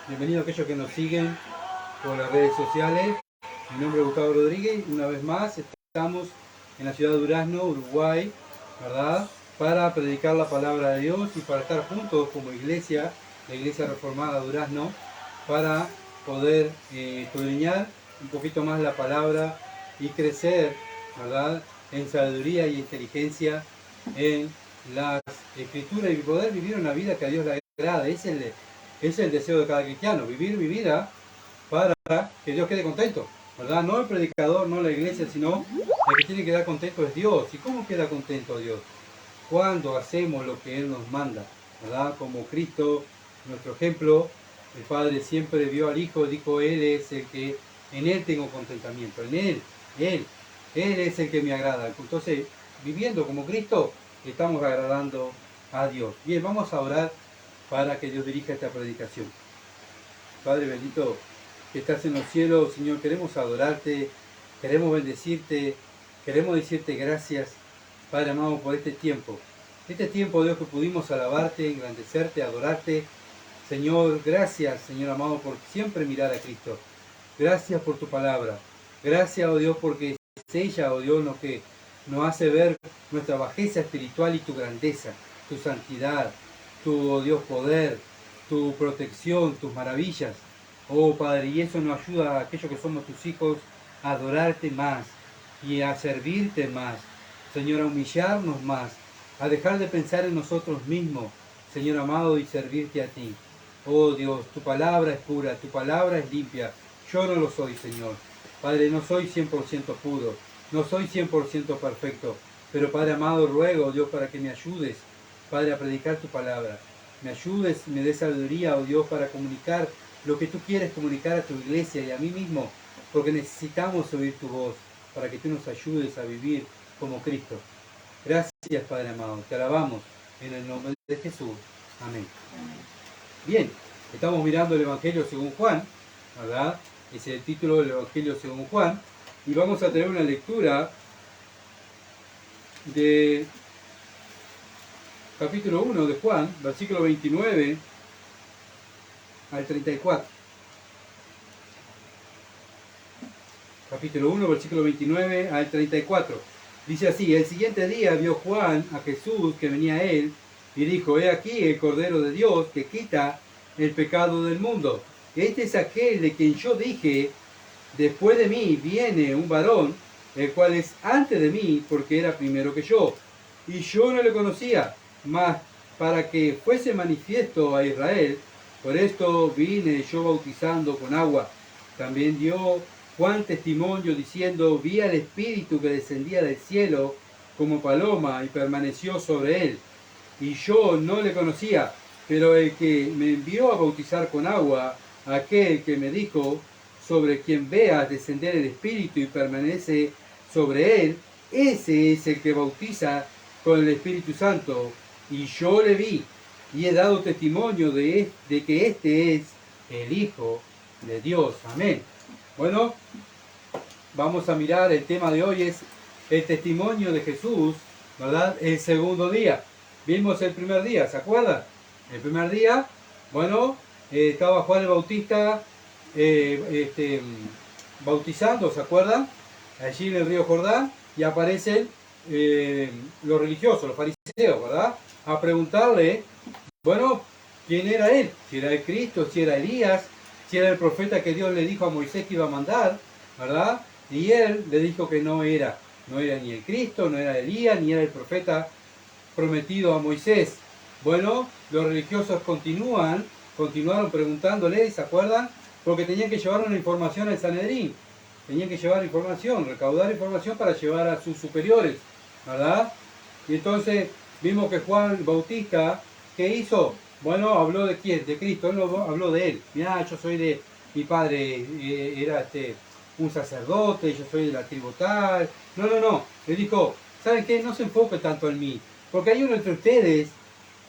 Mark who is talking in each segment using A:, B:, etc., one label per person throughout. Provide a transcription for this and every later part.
A: Bienvenidos a aquellos que nos siguen por las redes sociales. Mi nombre es Gustavo Rodríguez. Una vez más estamos en la ciudad de Durazno, Uruguay, ¿verdad? Para predicar la palabra de Dios y para estar juntos como iglesia, la Iglesia Reformada Durazno, para poder escudriñar un poquito más la palabra y crecer, ¿verdad?, en sabiduría y inteligencia en las escrituras y poder vivir una vida que a Dios le agrada. Es el deseo de cada cristiano, vivir mi vida para que Dios quede contento, ¿verdad? No el predicador, no la iglesia, sino el que tiene que quedar contento es Dios. ¿Y cómo queda contento Dios? Cuando hacemos lo que Él nos manda, ¿verdad? Como Cristo, nuestro ejemplo, el Padre siempre vio al Hijo, dijo, Él es el que, en Él tengo contentamiento, en Él es el que me agrada. Entonces, viviendo como Cristo, estamos agradando a Dios. Bien, vamos a orar para que Dios dirija esta predicación. Padre bendito, que estás en los cielos, Señor, queremos adorarte, queremos bendecirte, queremos decirte gracias, Padre amado, por este tiempo, Dios, que pudimos alabarte, engrandecerte, adorarte. Señor, gracias, Señor amado, por siempre mirar a Cristo. Gracias por tu palabra. Gracias, oh Dios, porque es ella, oh Dios, lo que nos hace ver nuestra bajeza espiritual y tu grandeza, tu santidad, tu, oh Dios, poder, tu protección, tus maravillas. Oh Padre, y eso nos ayuda a aquellos que somos tus hijos a adorarte más y a servirte más. Señor, a humillarnos más, a dejar de pensar en nosotros mismos, Señor amado, y servirte a ti. Oh Dios, tu palabra es pura, tu palabra es limpia. Yo no lo soy, Señor. Padre, no soy 100% puro, no soy 100% perfecto, pero Padre amado, ruego, Dios, para que me ayudes, Padre, a predicar tu palabra. Me ayudes, me des sabiduría, oh Dios, para comunicar lo que tú quieres comunicar a tu iglesia y a mí mismo, porque necesitamos oír tu voz, para que tú nos ayudes a vivir como Cristo. Gracias, Padre amado, te alabamos en el nombre de Jesús. Amén. Bien, estamos mirando el Evangelio según Juan, ¿verdad? Ese es el título del Evangelio según Juan, y vamos a tener una lectura de capítulo 1 de Juan, versículo 29 al 34. Capítulo 1, versículo 29 al 34. Dice así: el siguiente día vio Juan a Jesús que venía a él y dijo, he aquí el Cordero de Dios que quita el pecado del mundo. Este es aquel de quien yo dije, después de mí viene un varón, el cual es antes de mí, porque era primero que yo. Y yo no le conocía, mas para que fuese manifiesto a Israel, por esto vine yo bautizando con agua. También dio Juan testimonio diciendo, vi al Espíritu que descendía del cielo como paloma y permaneció sobre él. Y yo no le conocía, pero el que me envió a bautizar con agua, aquel que me dijo, sobre quien veas descender el Espíritu y permanece sobre él, ese es el que bautiza con el Espíritu Santo. Y yo le vi y he dado testimonio de que este es el Hijo de Dios. Amén. Bueno, vamos a mirar, el tema de hoy es el testimonio de Jesús, ¿verdad? El segundo día. Vimos el primer día, ¿se acuerdan? El primer día, bueno, estaba Juan el Bautista bautizando, ¿se acuerdan? Allí en el río Jordán, y aparecen los religiosos, los fariseos, ¿verdad? A preguntarle, bueno, ¿quién era él? Si era el Cristo, si era Elías, si era el profeta que Dios le dijo a Moisés que iba a mandar, ¿verdad? Y él le dijo que no era ni el Cristo, no era Elías, ni era el profeta prometido a Moisés. Bueno, los religiosos continuaron preguntándole, ¿se acuerdan? Porque tenían que llevar una información al Sanedrín, tenían que llevar información, recaudar información para llevar a sus superiores, ¿verdad? Y entonces vimos que Juan Bautista, ¿qué hizo? Bueno, habló de quién, de Cristo, él habló de él. Mirá, yo soy de, mi padre era un sacerdote, yo soy de la tribu tal. No, le dijo, ¿saben qué? No se enfoque tanto en mí, porque hay uno entre ustedes,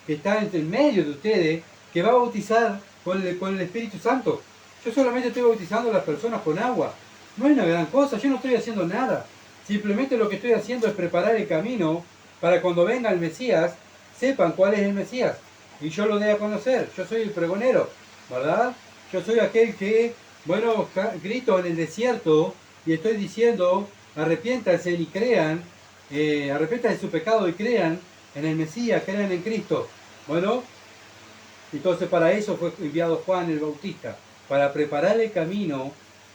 A: que está entre el medio de ustedes, que va a bautizar con el Espíritu Santo. Yo solamente estoy bautizando a las personas con agua. No es una gran cosa, yo no estoy haciendo nada. Simplemente lo que estoy haciendo es preparar el camino para cuando venga el Mesías, sepan cuál es el Mesías. Y yo lo dé a conocer. Yo soy el pregonero, ¿verdad? Yo soy aquel que, bueno, grito en el desierto y estoy diciendo, arrepiéntanse y crean, arrepiéntanse de su pecado y crean en el Mesías, crean en Cristo. Bueno, entonces para eso fue enviado Juan el Bautista, para preparar el camino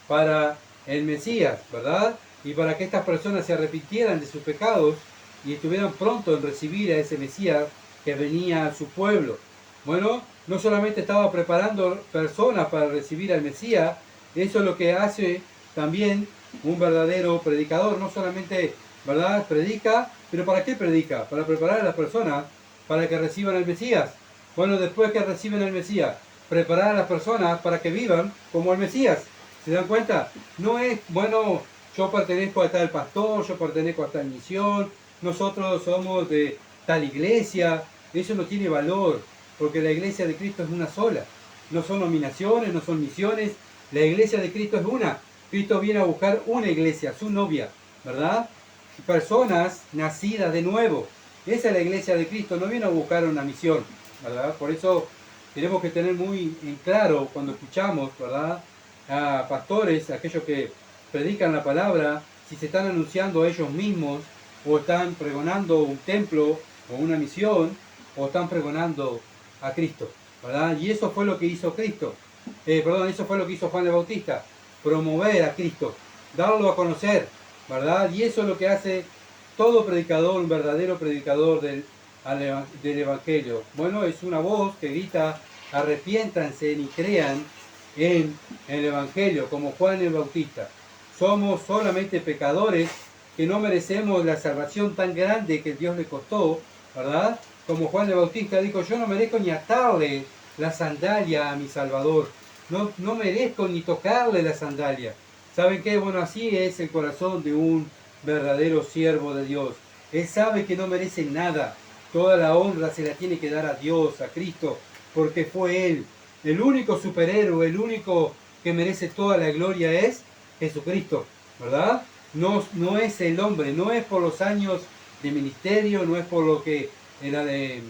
A: para el Mesías, ¿verdad? Y para que estas personas se arrepintieran de sus pecados y estuvieran pronto en recibir a ese Mesías que venía a su pueblo. Bueno, no solamente estaba preparando personas para recibir al Mesías, eso es lo que hace también un verdadero predicador, no solamente, ¿verdad?, predica, pero ¿para qué predica? Para preparar a las personas para que reciban al Mesías. Bueno, después que reciben al Mesías, preparar a las personas para que vivan como el Mesías. ¿Se dan cuenta? No es, bueno, yo pertenezco a tal pastor, yo pertenezco a tal misión, nosotros somos de tal iglesia. Eso no tiene valor, porque la iglesia de Cristo es una sola. No son nominaciones, no son misiones. La iglesia de Cristo es una. Cristo viene a buscar una iglesia, su novia, ¿verdad? Personas nacidas de nuevo. Esa es la iglesia de Cristo, no viene a buscar una misión, ¿verdad? Por eso tenemos que tener muy en claro cuando escuchamos, ¿verdad?, a pastores, aquellos que predican la palabra, si se están anunciando a ellos mismos o están pregonando un templo o una misión o están pregonando a Cristo, ¿verdad? Y eso fue lo que hizo Cristo. Eso fue lo que hizo Juan el Bautista, promover a Cristo, darlo a conocer, ¿verdad? Y eso es lo que hace todo predicador, un verdadero predicador del Evangelio. Bueno, es una voz que grita, arrepiéntanse y crean en el Evangelio, como Juan el Bautista. Somos solamente pecadores que no merecemos la salvación tan grande que Dios le costó, ¿verdad? Como Juan el Bautista dijo, yo no merezco ni atarle la sandalia a mi Salvador. No merezco ni tocarle la sandalia. ¿Saben qué? Bueno, así es el corazón de un verdadero siervo de Dios. Él sabe que no merece nada. Toda la honra se la tiene que dar a Dios, a Cristo, porque fue Él. El único superhéroe, el único que merece toda la gloria es Jesucristo, ¿verdad? No es el hombre, no es por los años de ministerio, no es por lo que era de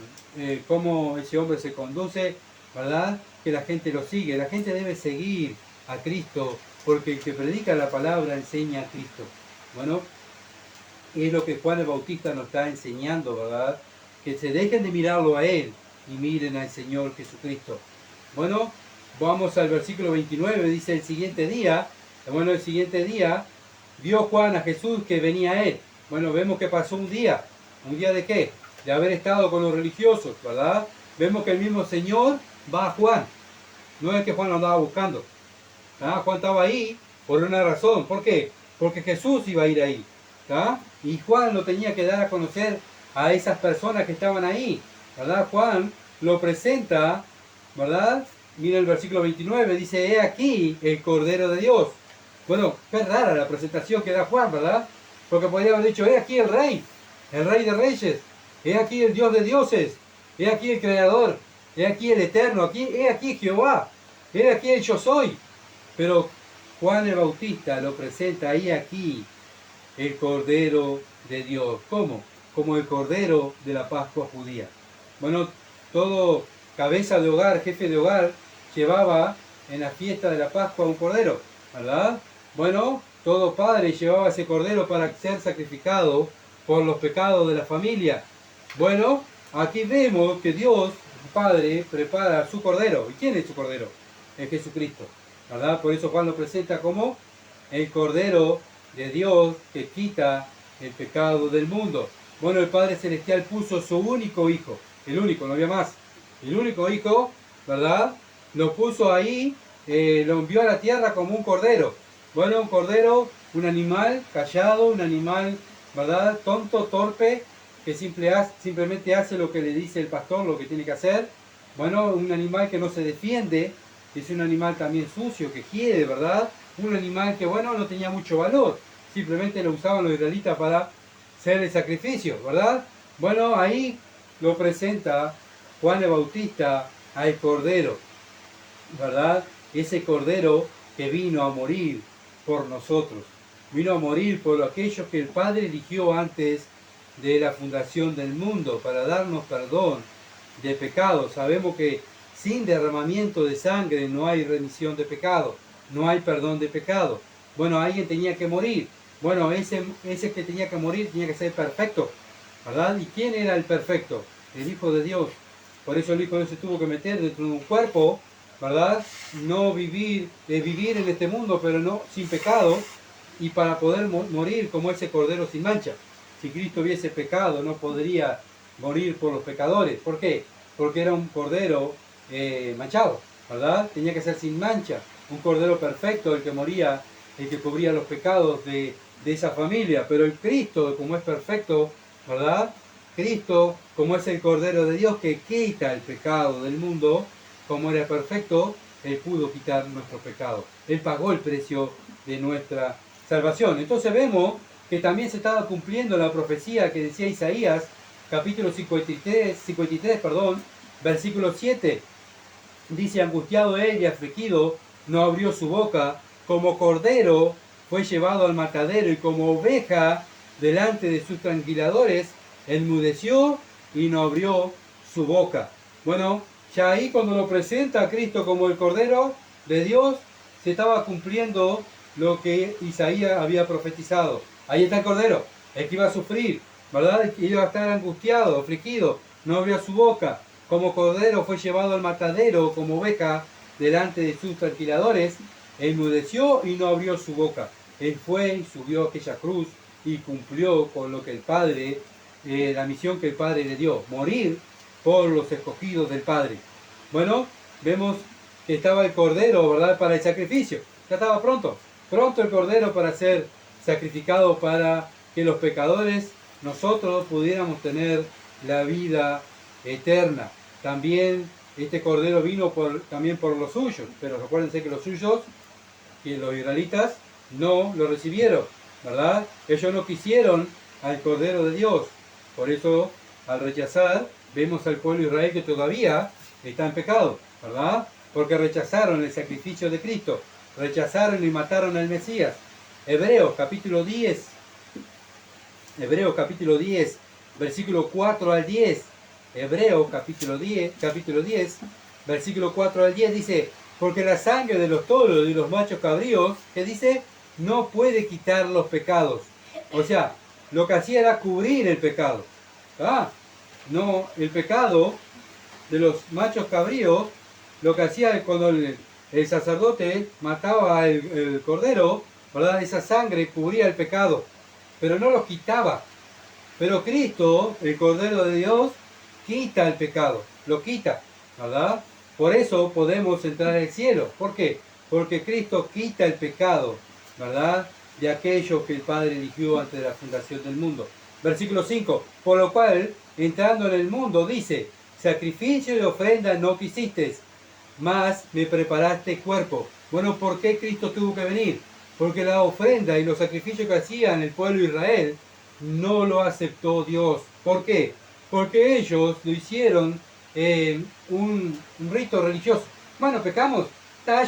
A: cómo ese hombre se conduce, ¿verdad?, que la gente lo sigue. La gente debe seguir a Cristo, porque el que predica la palabra enseña a Cristo. Bueno, es lo que Juan el Bautista nos está enseñando, ¿verdad? Que se dejen de mirarlo a Él y miren al Señor Jesucristo. Bueno, vamos al versículo 29, dice el siguiente día, vio Juan a Jesús que venía a él. Bueno, vemos que pasó un día ¿de qué? De haber estado con los religiosos, ¿verdad? Vemos que el mismo Señor va a Juan, no es que Juan lo andaba buscando. Juan estaba ahí por una razón, ¿por qué? Porque Jesús iba a ir ahí, y Juan lo tenía que dar a conocer a esas personas que estaban ahí, ¿verdad? Juan lo presenta, ¿verdad? Mira el versículo 29, dice, he aquí el Cordero de Dios. Bueno, qué rara la presentación que da Juan, ¿verdad? Porque podría haber dicho, he aquí el Rey de Reyes, he aquí el Dios de dioses, he aquí el Creador, he aquí el Eterno, he aquí Jehová, he aquí el Yo Soy. Pero Juan el Bautista lo presenta ahí aquí el Cordero de Dios. ¿Cómo? Como el Cordero de la Pascua judía. Bueno, todo cabeza de hogar, jefe de hogar, llevaba en la fiesta de la Pascua un cordero, ¿verdad? Bueno, todo padre llevaba ese cordero para ser sacrificado por los pecados de la familia. Bueno, aquí vemos que Dios, Padre, prepara su cordero. ¿Y quién es su cordero? Es Jesucristo, ¿verdad? Por eso Juan lo presenta como el Cordero de Dios que quita el pecado del mundo. Bueno, el Padre Celestial puso su único hijo, el único, no había más, el único hijo, ¿verdad? Lo puso ahí, lo envió a la tierra como un cordero. Bueno, un cordero, un animal callado, un animal, ¿verdad?, tonto, torpe, que simplemente hace lo que le dice el pastor, lo que tiene que hacer. Bueno, un animal que no se defiende, es un animal también sucio, que quiere, ¿verdad? Un animal que, bueno, no tenía mucho valor, simplemente lo usaban los israelitas para hacer el sacrificio, ¿verdad? Bueno, ahí lo presenta Juan el Bautista al Cordero, ¿verdad? Ese Cordero que vino a morir por nosotros, vino a morir por aquellos que el Padre eligió antes de la fundación del mundo, para darnos perdón de pecados. Sabemos que sin derramamiento de sangre no hay remisión de pecado, no hay perdón de pecado. Bueno, alguien tenía que morir. Bueno, ese que tenía que morir tenía que ser perfecto, ¿verdad? ¿Y quién era el perfecto? El Hijo de Dios. Por eso el Hijo de Dios se tuvo que meter dentro de un cuerpo, ¿verdad? No vivir, vivir en este mundo, pero no sin pecado, y para poder morir como ese cordero sin mancha. Si Cristo hubiese pecado, no podría morir por los pecadores. ¿Por qué? Porque era un cordero manchado, ¿verdad? Tenía que ser sin mancha, un cordero perfecto, el que moría, el que cubría los pecados de esa familia. Pero el Cristo, como es perfecto, ¿verdad? Cristo, como es el Cordero de Dios que quita el pecado del mundo, como era perfecto, Él pudo quitar nuestro pecado. Él pagó el precio de nuestra salvación. Entonces vemos que también se estaba cumpliendo la profecía que decía Isaías, capítulo 53, versículo 7. Dice: angustiado él y afligido, no abrió su boca, como cordero fue llevado al matadero, y como oveja delante de sus tranquiladores, enmudeció y no abrió su boca. Bueno, ya ahí cuando lo presenta a Cristo como el Cordero de Dios, se estaba cumpliendo lo que Isaías había profetizado. Ahí está el Cordero, el que iba a sufrir, ¿verdad? El que iba a estar angustiado, afligido, no abrió su boca. Como cordero fue llevado al matadero, como oveja delante de sus tranquiladores, enmudeció y no abrió su boca. Él fue y subió a aquella cruz y cumplió con lo que el Padre, la misión que el Padre le dio, morir por los escogidos del Padre. Bueno, vemos que estaba el cordero, ¿verdad?, para el sacrificio. Ya estaba pronto el cordero para ser sacrificado, para que los pecadores, nosotros, pudiéramos tener la vida eterna. También este cordero vino también por los suyos, pero recuérdense que los suyos, que los israelitas, no lo recibieron, ¿verdad? Ellos no quisieron al Cordero de Dios. Por eso, al rechazar, vemos al pueblo de Israel que todavía está en pecado, ¿verdad? Porque rechazaron el sacrificio de Cristo, rechazaron y mataron al Mesías. Hebreos capítulo 10, versículo 4 al 10. Hebreos capítulo 10, versículo 4 al 10 dice: porque la sangre de los toros y los machos cabríos, que dice, no puede quitar los pecados. O sea, lo que hacía era cubrir el pecado. No, el pecado de los machos cabríos, lo que hacía cuando el sacerdote mataba el cordero, ¿verdad? Esa sangre cubría el pecado, pero no lo quitaba. Pero Cristo, el Cordero de Dios, quita el pecado, lo quita, ¿verdad? Por eso podemos entrar al cielo. ¿Por qué? Porque Cristo quita el pecado, ¿verdad?, de aquello que el Padre eligió antes de la fundación del mundo. Versículo 5. Por lo cual, entrando en el mundo, dice: sacrificio y ofrenda no quisiste, mas me preparaste cuerpo. Bueno, ¿por qué Cristo tuvo que venir? Porque la ofrenda y los sacrificios que hacían el pueblo de Israel no lo aceptó Dios. ¿Por qué? Porque ellos lo hicieron un rito religioso. Bueno, pecamos,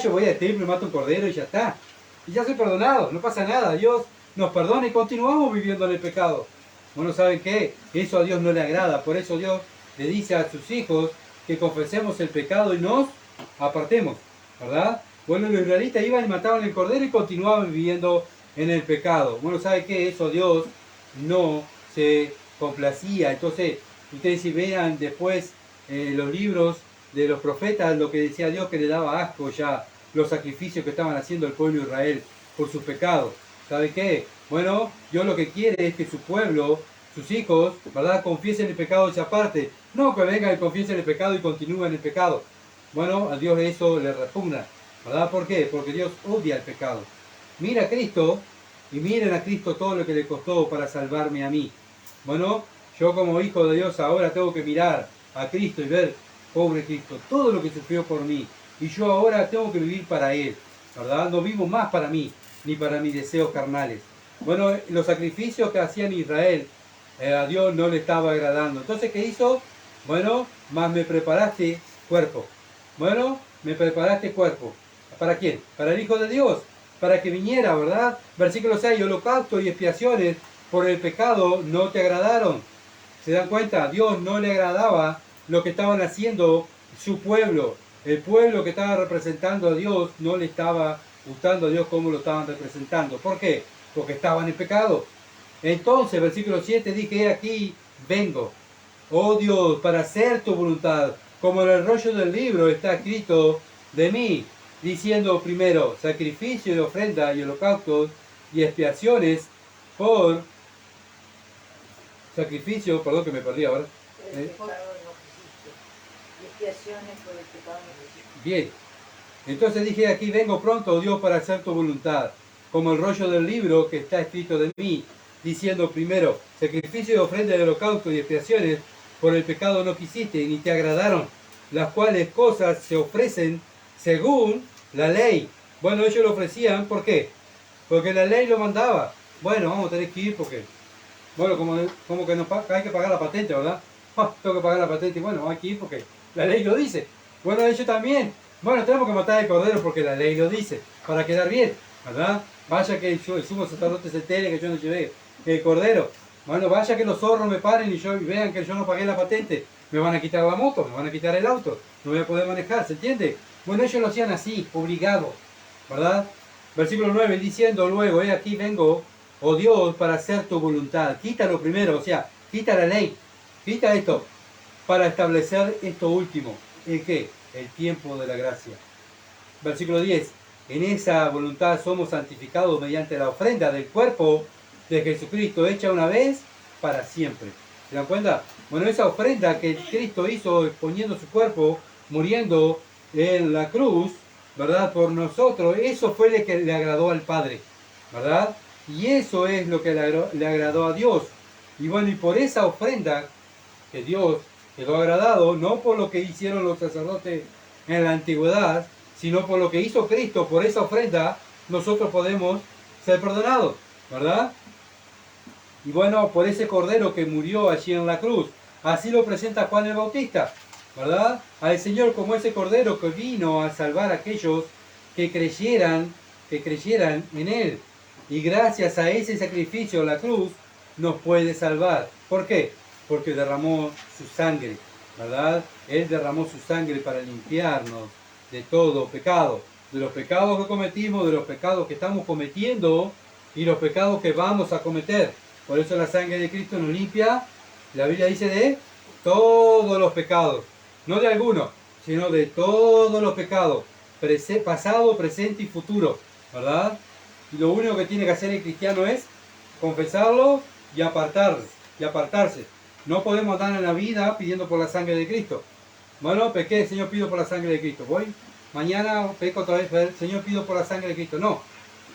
A: yo voy al templo y mato un cordero y ya está. Y ya soy perdonado, no pasa nada. Dios nos perdona y continuamos viviendo en el pecado. Bueno, ¿saben qué? Eso a Dios no le agrada. Por eso Dios le dice a sus hijos que confesemos el pecado y nos apartemos, ¿verdad? Bueno, los israelitas iban y mataban el cordero y continuaban viviendo en el pecado. Bueno, ¿saben qué? Eso Dios no se complacía. Entonces, ustedes si vean después los libros de los profetas, lo que decía Dios, que le daba asco ya los sacrificios que estaban haciendo el pueblo de Israel por sus pecados. ¿Sabe qué? Bueno, Dios lo que quiere es que su pueblo, sus hijos, ¿verdad?, confiesen el pecado esa parte. No que vengan y confiesen el pecado y continúen el pecado. Bueno, a Dios eso le repugna, ¿verdad? ¿Por qué? Porque Dios odia el pecado. Mira a Cristo y miren a Cristo todo lo que le costó para salvarme a mí. Bueno, yo como hijo de Dios ahora tengo que mirar a Cristo y ver, pobre Cristo, todo lo que sufrió por mí. Y yo ahora tengo que vivir para Él, ¿verdad? No vivo más para mí, ni para mis deseos carnales. Bueno, los sacrificios que hacían Israel, a Dios no le estaba agradando. Entonces, ¿qué hizo? Bueno, más me preparaste cuerpo. Bueno, me preparaste cuerpo. ¿Para quién? Para el Hijo de Dios, para que viniera, ¿verdad? Versículo 6, holocausto y expiaciones por el pecado no te agradaron. ¿Se dan cuenta? A Dios no le agradaba lo que estaban haciendo su pueblo. El pueblo que estaba representando a Dios no le estaba gustando a Dios como lo estaban representando. ¿Por qué? Porque estaban en pecado. Entonces, versículo 7, dije, he aquí, vengo, oh Dios, para hacer tu voluntad, como en el rollo del libro está escrito de mí, diciendo primero, sacrificio y ofrenda y holocaustos y expiaciones por sacrificio, perdón que me perdí ahora.
B: Por el pecado no quisiste, y expiaciones por el pecado no quisiste.
A: Bien, entonces dije, aquí vengo pronto, oh Dios, para hacer tu voluntad, como el rollo del libro que está escrito de mí, diciendo primero, sacrificio y ofrenda de holocausto y expiaciones por el pecado no quisiste, ni te agradaron, las cuales cosas se ofrecen según la ley. Bueno, ellos lo ofrecían, ¿por qué? Porque la ley lo mandaba. Bueno, vamos a tener que ir porque, bueno, como que hay que pagar la patente, ¿verdad? Tengo que pagar la patente, y bueno, hay que ir porque la ley lo dice. Bueno, ellos también. Bueno, tenemos que matar al cordero porque la ley lo dice, para quedar bien, ¿verdad? Vaya que el sumo sacerdote se entere que yo no llevé el cordero. Bueno, vaya que los zorros me paren y vean que yo no pagué la patente. Me van a quitar la moto, me van a quitar el auto, no voy a poder manejar, ¿se entiende? Bueno, ellos lo hacían así, obligado, ¿verdad? Versículo 9, diciendo luego, he aquí vengo, oh Dios, para hacer tu voluntad. Quítalo primero, o sea, quita la ley, quita esto, para establecer esto último. ¿El qué? El tiempo de la gracia. Versículo 10, en esa voluntad somos santificados mediante la ofrenda del cuerpo de Jesucristo, hecha una vez para siempre. ¿Se dan cuenta? Bueno, esa ofrenda que Cristo hizo exponiendo su cuerpo, muriendo en la cruz, ¿verdad? Por nosotros, eso fue lo que le agradó al Padre, ¿verdad? Y eso es lo que le agradó a Dios. Y bueno, y por esa ofrenda que Dios quedó agradado, no por lo que hicieron los sacerdotes en la antigüedad, sino por lo que hizo Cristo, por esa ofrenda, nosotros podemos ser perdonados, ¿verdad? Y bueno, por ese cordero que murió allí en la cruz, así lo presenta Juan el Bautista, ¿verdad? Al Señor como ese cordero que vino a salvar a aquellos que creyeran en Él. Y gracias a ese sacrificio, la cruz nos puede salvar. ¿Por qué? Porque derramó su sangre, ¿verdad? Él derramó su sangre para limpiarnos de todo pecado, de los pecados que cometimos, de los pecados que estamos cometiendo y los pecados que vamos a cometer. Por eso la sangre de Cristo nos limpia, la Biblia dice, de todos los pecados, no de algunos, sino de todos los pecados, pasado, presente y futuro, ¿verdad? Y lo único que tiene que hacer el cristiano es confesarlo y apartarse. No podemos andar en la vida pidiendo por la sangre de Cristo. Bueno, pequé, Señor, pido por la sangre de Cristo. Voy, mañana peco otra vez, Señor, pido por la sangre de Cristo. No,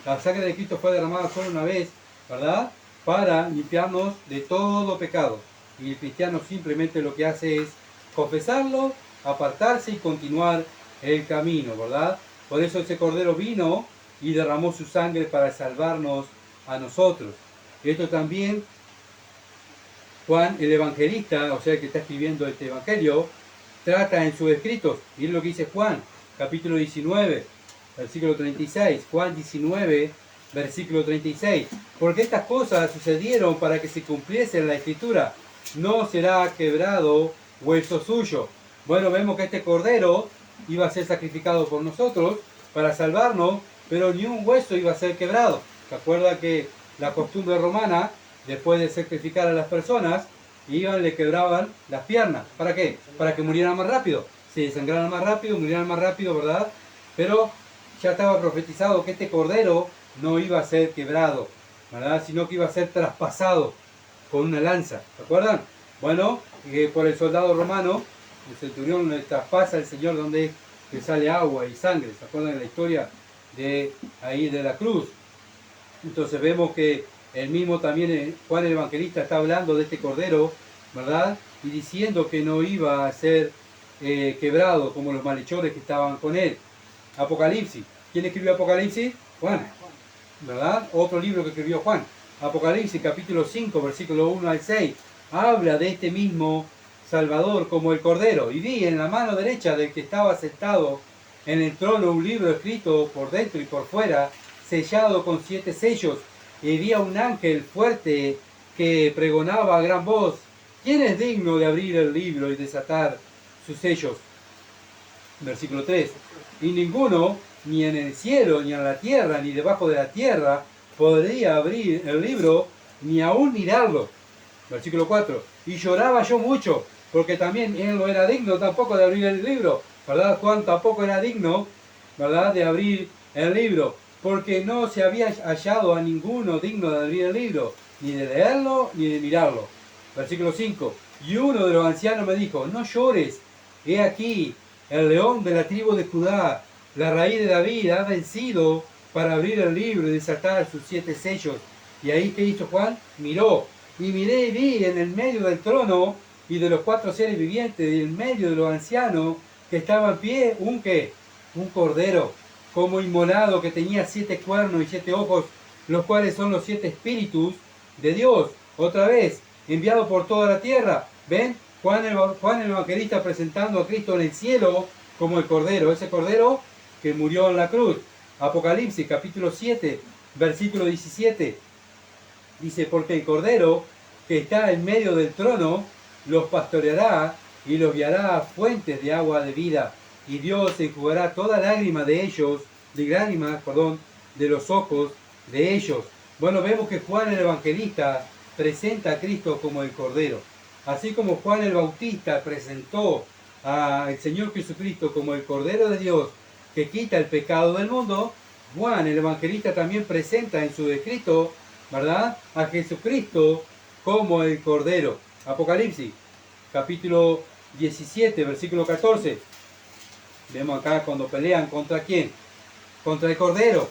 A: la sangre de Cristo fue derramada solo una vez, ¿verdad? Para limpiarnos de todo pecado. Y el cristiano simplemente lo que hace es confesarlo, apartarse y continuar el camino, ¿verdad? Por eso ese cordero vino y derramó su sangre para salvarnos a nosotros. Esto también Juan el evangelista, o sea, el que está escribiendo este evangelio, trata en sus escritos. Miren lo que dice Juan, capítulo 19, versículo 36. Juan 19, versículo 36. Porque estas cosas sucedieron para que se cumpliese la escritura. No será quebrado hueso suyo. Bueno, vemos que este cordero iba a ser sacrificado por nosotros para salvarnos, pero ni un hueso iba a ser quebrado. ¿Se acuerda que la costumbre romana, después de sacrificar a las personas, le quebraban las piernas? ¿Para qué? Para que murieran más rápido. Se desangraran más rápido, murieran más rápido, ¿verdad? Pero ya estaba profetizado que este cordero no iba a ser quebrado, ¿verdad? Sino que iba a ser traspasado con una lanza. ¿Se acuerdan? Bueno, por el soldado romano, el centurión le traspasa al Señor donde le sale agua y sangre. ¿Se acuerdan de la historia de ahí de la cruz? Entonces vemos que el mismo también Juan el Evangelista está hablando de este cordero, ¿verdad? Y diciendo que no iba a ser quebrado como los malhechores que estaban con él. Apocalipsis. ¿Quién escribió Apocalipsis? Juan, ¿verdad? Otro libro que escribió Juan. Apocalipsis capítulo 5, versículo 1 al 6. Habla de este mismo Salvador como el cordero. Y vi en la mano derecha del que estaba sentado en el trono un libro escrito por dentro y por fuera, sellado con 7 sellos. y vi a un ángel fuerte que pregonaba a gran voz: ¿quién es digno de abrir el libro y desatar sus sellos? Versículo 3. Y ninguno, ni en el cielo, ni en la tierra, ni debajo de la tierra, podría abrir el libro, ni aún mirarlo. Versículo 4. Y lloraba yo mucho, porque también él no era digno tampoco de abrir el libro, ¿verdad? Juan tampoco era digno, ¿verdad?, de abrir el libro, porque no se había hallado a ninguno digno de abrir el libro, ni de leerlo, ni de mirarlo. Versículo 5. Y uno de los ancianos me dijo: no llores, he aquí, el león de la tribu de Judá, la raíz de David, ha vencido para abrir el libro y desatar sus 7 sellos. Y ahí, ¿qué hizo Juan? Miró. Y miré y vi en el medio del trono y de los 4 seres vivientes y en medio de los ancianos que estaba en pie un cordero como inmolado, que tenía 7 cuernos y 7 ojos, los cuales son los 7 espíritus de Dios, otra vez, enviado por toda la tierra. ¿Ven? Juan el Evangelista presentando a Cristo en el cielo como el cordero, ese cordero que murió en la cruz. Apocalipsis capítulo 7, versículo 17. Dice: porque el cordero que está en medio del trono los pastoreará y los guiará a fuentes de agua de vida, y Dios enjugará toda lágrima de ellos, de los ojos de ellos. Bueno, vemos que Juan el Evangelista presenta a Cristo como el cordero. Así como Juan el Bautista presentó al Señor Jesucristo como el cordero de Dios que quita el pecado del mundo, Juan el Evangelista también presenta en su escrito, ¿verdad?, a Jesucristo como el cordero. Apocalipsis capítulo 17, versículo 14. Vemos acá cuando pelean contra quién, contra el cordero,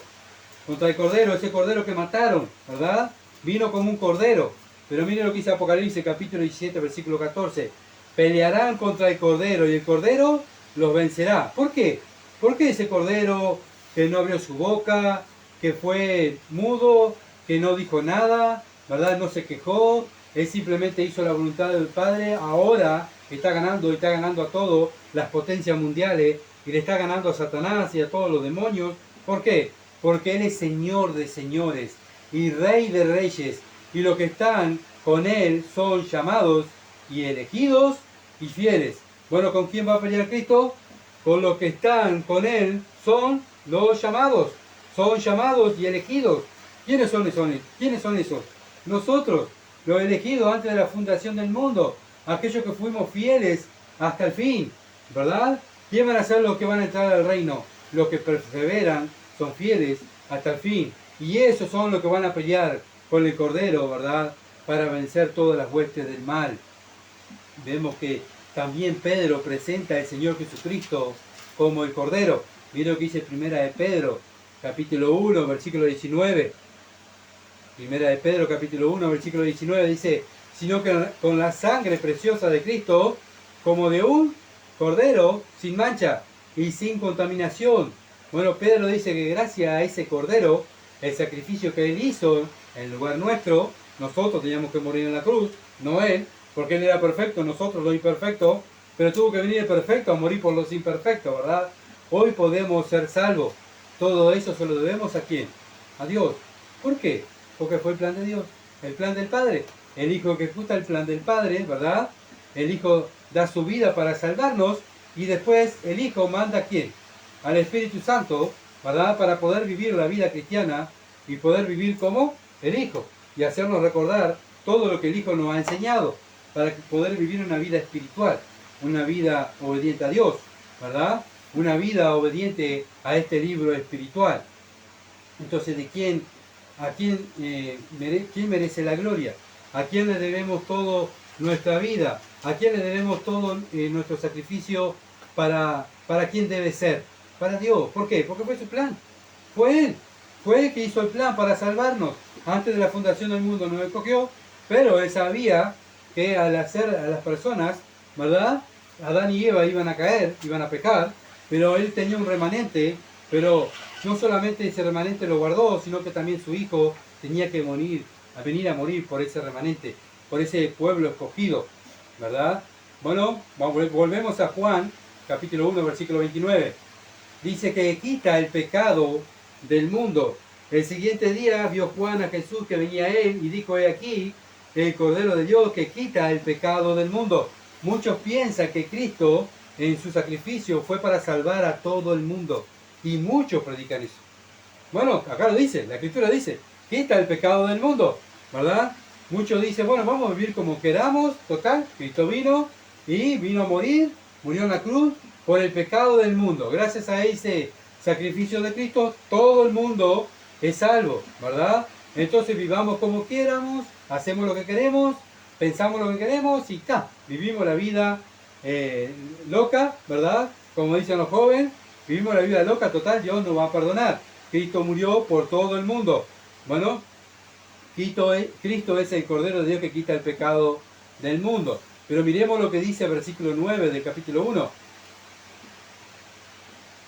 A: ese cordero que mataron, ¿verdad? Vino como un cordero. Pero mire lo que dice Apocalipsis capítulo 17, versículo 14. Pelearán contra el cordero y el cordero los vencerá. ¿Por qué? Porque ese cordero que no abrió su boca, que fue mudo, que no dijo nada, ¿verdad? No se quejó, él simplemente hizo la voluntad del Padre. Ahora está ganando a todas las potencias mundiales, y le está ganando a Satanás y a todos los demonios. ¿Por qué? Porque Él es Señor de señores y Rey de reyes, y los que están con Él son llamados y elegidos y fieles. Bueno, ¿con quién va a pelear Cristo? Con los que están con Él, son los llamados. Son llamados y elegidos. ¿Quiénes son esos? ¿Quiénes son esos? Nosotros, los elegidos antes de la fundación del mundo, aquellos que fuimos fieles hasta el fin, ¿verdad? ¿Quién van a ser los que van a entrar al reino? Los que perseveran, son fieles hasta el fin. Y esos son los que van a pelear con el Cordero, ¿verdad?, para vencer todas las huestes del mal. Vemos que también Pedro presenta al Señor Jesucristo como el Cordero. Mira lo que dice Primera de Pedro, capítulo 1, versículo 19. Primera de Pedro, capítulo 1, versículo 19, dice: sino que con la sangre preciosa de Cristo, como de un Cordero sin mancha y sin contaminación. Bueno, Pedro dice que gracias a ese Cordero, el sacrificio que Él hizo en lugar nuestro, nosotros teníamos que morir en la cruz, no Él, porque Él era perfecto, nosotros los imperfectos, pero tuvo que venir el perfecto a morir por los imperfectos, ¿verdad? Hoy podemos ser salvos. Todo eso se lo debemos ¿a quién? A Dios. ¿Por qué? Porque fue el plan de Dios, el plan del Padre. El Hijo ejecuta el plan del Padre, ¿verdad? El Hijo da su vida para salvarnos, y después el Hijo manda ¿a quién? Al Espíritu Santo, ¿verdad?, para poder vivir la vida cristiana y poder vivir como el Hijo y hacernos recordar todo lo que el Hijo nos ha enseñado, para poder vivir una vida espiritual, una vida obediente a Dios, ¿verdad? Una vida obediente a este libro espiritual. Entonces, ¿quién merece la gloria? ¿A quién le debemos todo nuestra vida? ¿A quién le debemos todo nuestro sacrificio? ¿Para quién debe ser? Para Dios. ¿Por qué? Porque fue su plan. Fue Él. Fue Él que hizo el plan para salvarnos. Antes de la fundación del mundo nos escogió, pero Él sabía que al hacer a las personas, ¿verdad?, Adán y Eva iban a caer, iban a pecar, pero Él tenía un remanente, pero no solamente ese remanente lo guardó, sino que también su Hijo tenía que venir a morir por ese remanente, por ese pueblo escogido, ¿verdad? Bueno, volvemos a Juan, capítulo 1, versículo 29. Dice que quita el pecado del mundo. El siguiente día vio Juan a Jesús que venía a él y dijo: he aquí el Cordero de Dios que quita el pecado del mundo. Muchos piensan que Cristo en su sacrificio fue para salvar a todo el mundo, y muchos predican eso. Bueno, acá lo dice, la Escritura dice: quita el pecado del mundo, ¿verdad? Muchos dicen: bueno, vamos a vivir como queramos, total, Cristo vino y vino a morir, murió en la cruz por el pecado del mundo. Gracias a ese sacrificio de Cristo, todo el mundo es salvo, ¿verdad? Entonces vivamos como queramos, hacemos lo que queremos, pensamos lo que queremos y ¡ta! Vivimos la vida loca, ¿verdad? Como dicen los jóvenes, vivimos la vida loca, total, Dios nos va a perdonar. Cristo murió por todo el mundo. Bueno, Cristo es el Cordero de Dios que quita el pecado del mundo. Pero miremos lo que dice el versículo 9 del capítulo 1.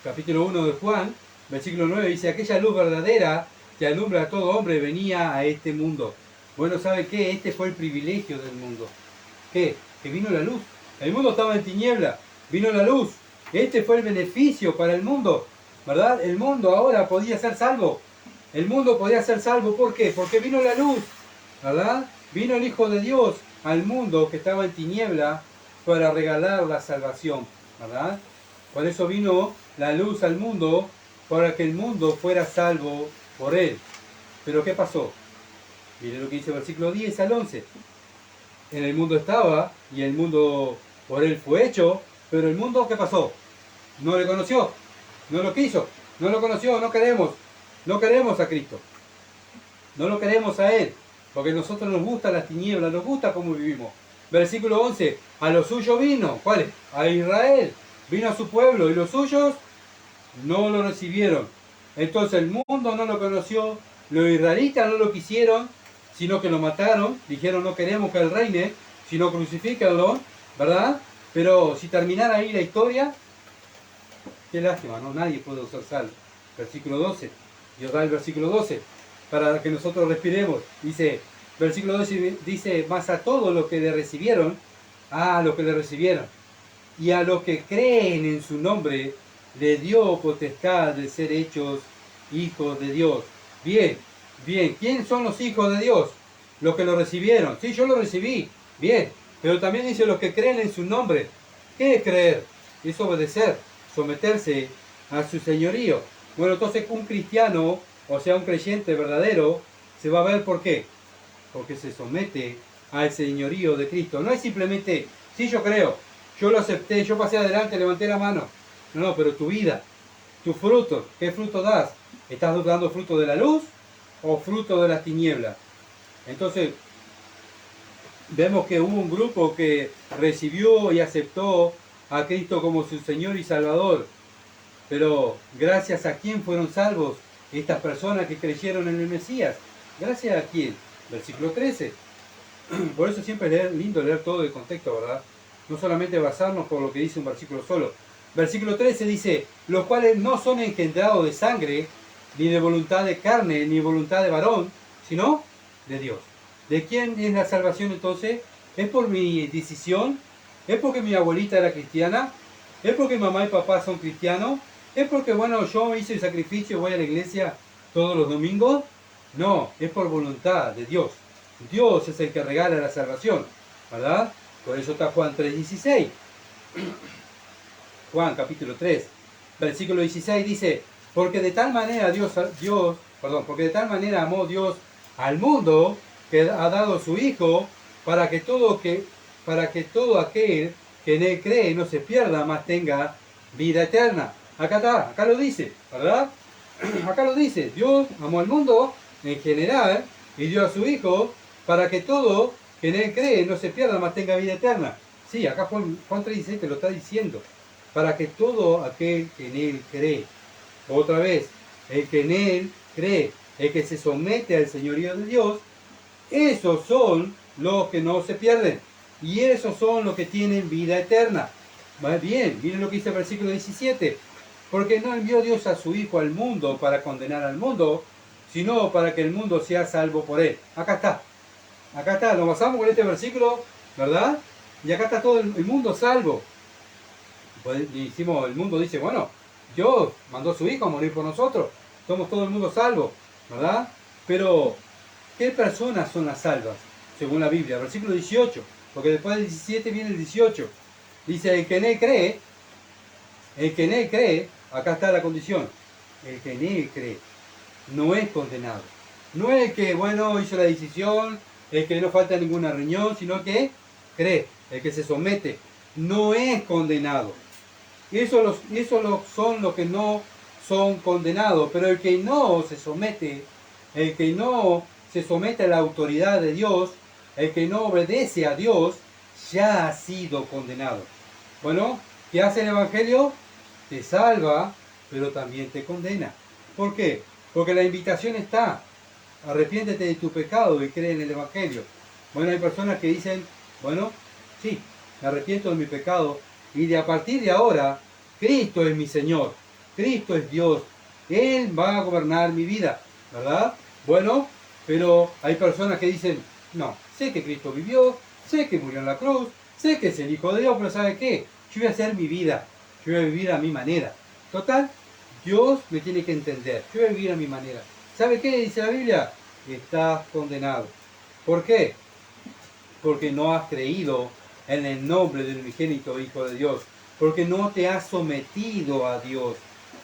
A: Capítulo 1 de Juan, versículo 9 dice: aquella luz verdadera que alumbra a todo hombre venía a este mundo. Bueno, ¿sabe qué? Este fue el privilegio del mundo. ¿Qué? Que vino la luz. El mundo estaba en tiniebla, vino la luz. Este fue el beneficio para el mundo, ¿verdad? El mundo ahora podía ser salvo. El mundo podía ser salvo, ¿por qué? Porque vino la luz, ¿verdad? Vino el Hijo de Dios al mundo que estaba en tiniebla para regalar la salvación, ¿verdad? Por eso vino la luz al mundo, para que el mundo fuera salvo por él. Pero ¿qué pasó? Mire lo que dice el versículo 10 al 11. En el mundo estaba, y el mundo por él fue hecho, pero el mundo, ¿qué pasó? No le conoció, no lo quiso, no lo conoció, no queremos a Cristo. No lo queremos a Él, porque a nosotros nos gusta las tinieblas, nos gusta cómo vivimos. Versículo 11, a los suyos vino, ¿cuáles? A Israel, vino a su pueblo, y los suyos no lo recibieron. Entonces el mundo no lo conoció, los israelitas no lo quisieron, sino que lo mataron, dijeron: no queremos que Él reine, sino crucifícanlo, ¿verdad? Pero si terminara ahí la historia, qué lástima, ¿no? Nadie puede ser salvo. Versículo 12, Dios da el versículo 12, para que nosotros respiremos. Dice, versículo 12 dice: mas a todos los que le recibieron, a los que le recibieron, y a los que creen en su nombre, le dio potestad de ser hechos hijos de Dios. Bien, bien, ¿quién son los hijos de Dios? Los que lo recibieron. Sí, yo lo recibí, bien, pero también dice: los que creen en su nombre. ¿Qué es creer? Es obedecer, someterse a su señorío. Bueno, entonces un cristiano, o sea, un creyente verdadero, se va a ver ¿por qué? Porque se somete al señorío de Cristo. No es simplemente: sí, yo creo, yo lo acepté, yo pasé adelante, levanté la mano. No, pero tu vida, tu fruto, ¿qué fruto das? ¿Estás dando fruto de la luz o fruto de las tinieblas? Entonces, vemos que hubo un grupo que recibió y aceptó a Cristo como su Señor y Salvador. Pero ¿gracias a quién fueron salvos estas personas que creyeron en el Mesías? ¿Gracias a quién? Versículo 13. Por eso siempre es lindo leer todo el contexto, ¿verdad? No solamente basarnos por lo que dice un versículo solo. Versículo 13 dice: los cuales no son engendrados de sangre, ni de voluntad de carne, ni voluntad de varón, sino de Dios. ¿De quién es la salvación entonces? ¿Es por mi decisión? ¿Es porque mi abuelita era cristiana? ¿Es porque mamá y papá son cristianos? ¿Es porque, bueno, yo hice el sacrificio, voy a la iglesia todos los domingos? No, es por voluntad de Dios. Dios es el que regala la salvación, ¿verdad? Por eso está Juan 3:16. Juan capítulo 3, versículo 16 dice: porque de tal manera porque de tal manera amó Dios al mundo, que ha dado su Hijo, para que todo aquel que en Él cree no se pierda, mas tenga vida eterna. Acá está, acá lo dice, ¿verdad? Acá lo dice: Dios amó al mundo en general y dio a su Hijo para que todo que en Él cree no se pierda, mas tenga vida eterna. Sí, acá Juan 3:16 te lo está diciendo. Para que todo aquel que en Él cree. Otra vez, el que en Él cree, el que se somete al señorío de Dios, esos son los que no se pierden. Y esos son los que tienen vida eterna. Va bien, miren lo que dice el versículo 17. Porque no envió Dios a su Hijo al mundo para condenar al mundo, sino para que el mundo sea salvo por Él. Acá está, nos basamos con este versículo, ¿verdad? Y acá está todo el mundo salvo. Pues el mundo dice: bueno, Dios mandó a su Hijo a morir por nosotros, somos todo el mundo salvo, ¿verdad? Pero, ¿qué personas son las salvas? Según la Biblia, versículo 18, porque después del 17 viene el 18. Dice, el que en él cree, acá está la condición, el que en él cree, no es condenado. No es el que, bueno, hizo la decisión, el que no falta ninguna reunión, sino que cree, el que se somete, no es condenado. Eso son los que no son condenados, pero el que no se somete, el que no se somete a la autoridad de Dios, el que no obedece a Dios, ya ha sido condenado. Bueno, ¿qué hace el Evangelio? Te salva, pero también te condena. ¿Por qué? Porque la invitación está, arrepiéntete de tu pecado y cree en el Evangelio. Bueno, hay personas que dicen, bueno, sí, me arrepiento de mi pecado y a partir de ahora, Cristo es mi Señor, Cristo es Dios, Él va a gobernar mi vida, ¿verdad? Bueno, pero hay personas que dicen, no, sé que Cristo vivió, sé que murió en la cruz, sé que es el Hijo de Dios, pero ¿sabe qué? Yo voy a hacer mi vida, yo voy a vivir a mi manera. Total, Dios me tiene que entender, yo voy a vivir a mi manera. ¿Sabe qué dice la Biblia? Estás condenado. ¿Por qué? Porque no has creído en el nombre del unigénito Hijo de Dios, porque no te has sometido a Dios.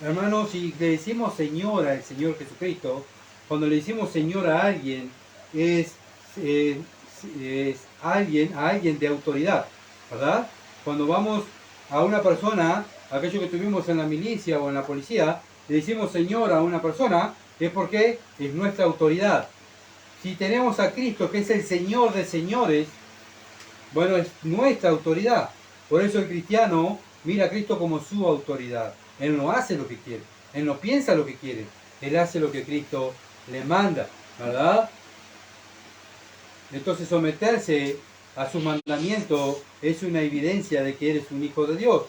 A: Hermanos, si le decimos Señor al Señor Jesucristo, cuando le decimos Señor a alguien, es a alguien de autoridad, ¿verdad? Cuando vamos a una persona, aquello que tuvimos en la milicia o en la policía, le decimos Señor a una persona, es porque es nuestra autoridad. Si tenemos a Cristo, que es el Señor de señores, bueno, es nuestra autoridad. Por eso el cristiano mira a Cristo como su autoridad. Él no hace lo que quiere, él no piensa lo que quiere, él hace lo que Cristo le manda, ¿verdad? Entonces someterse a su mandamiento es una evidencia de que eres un hijo de Dios.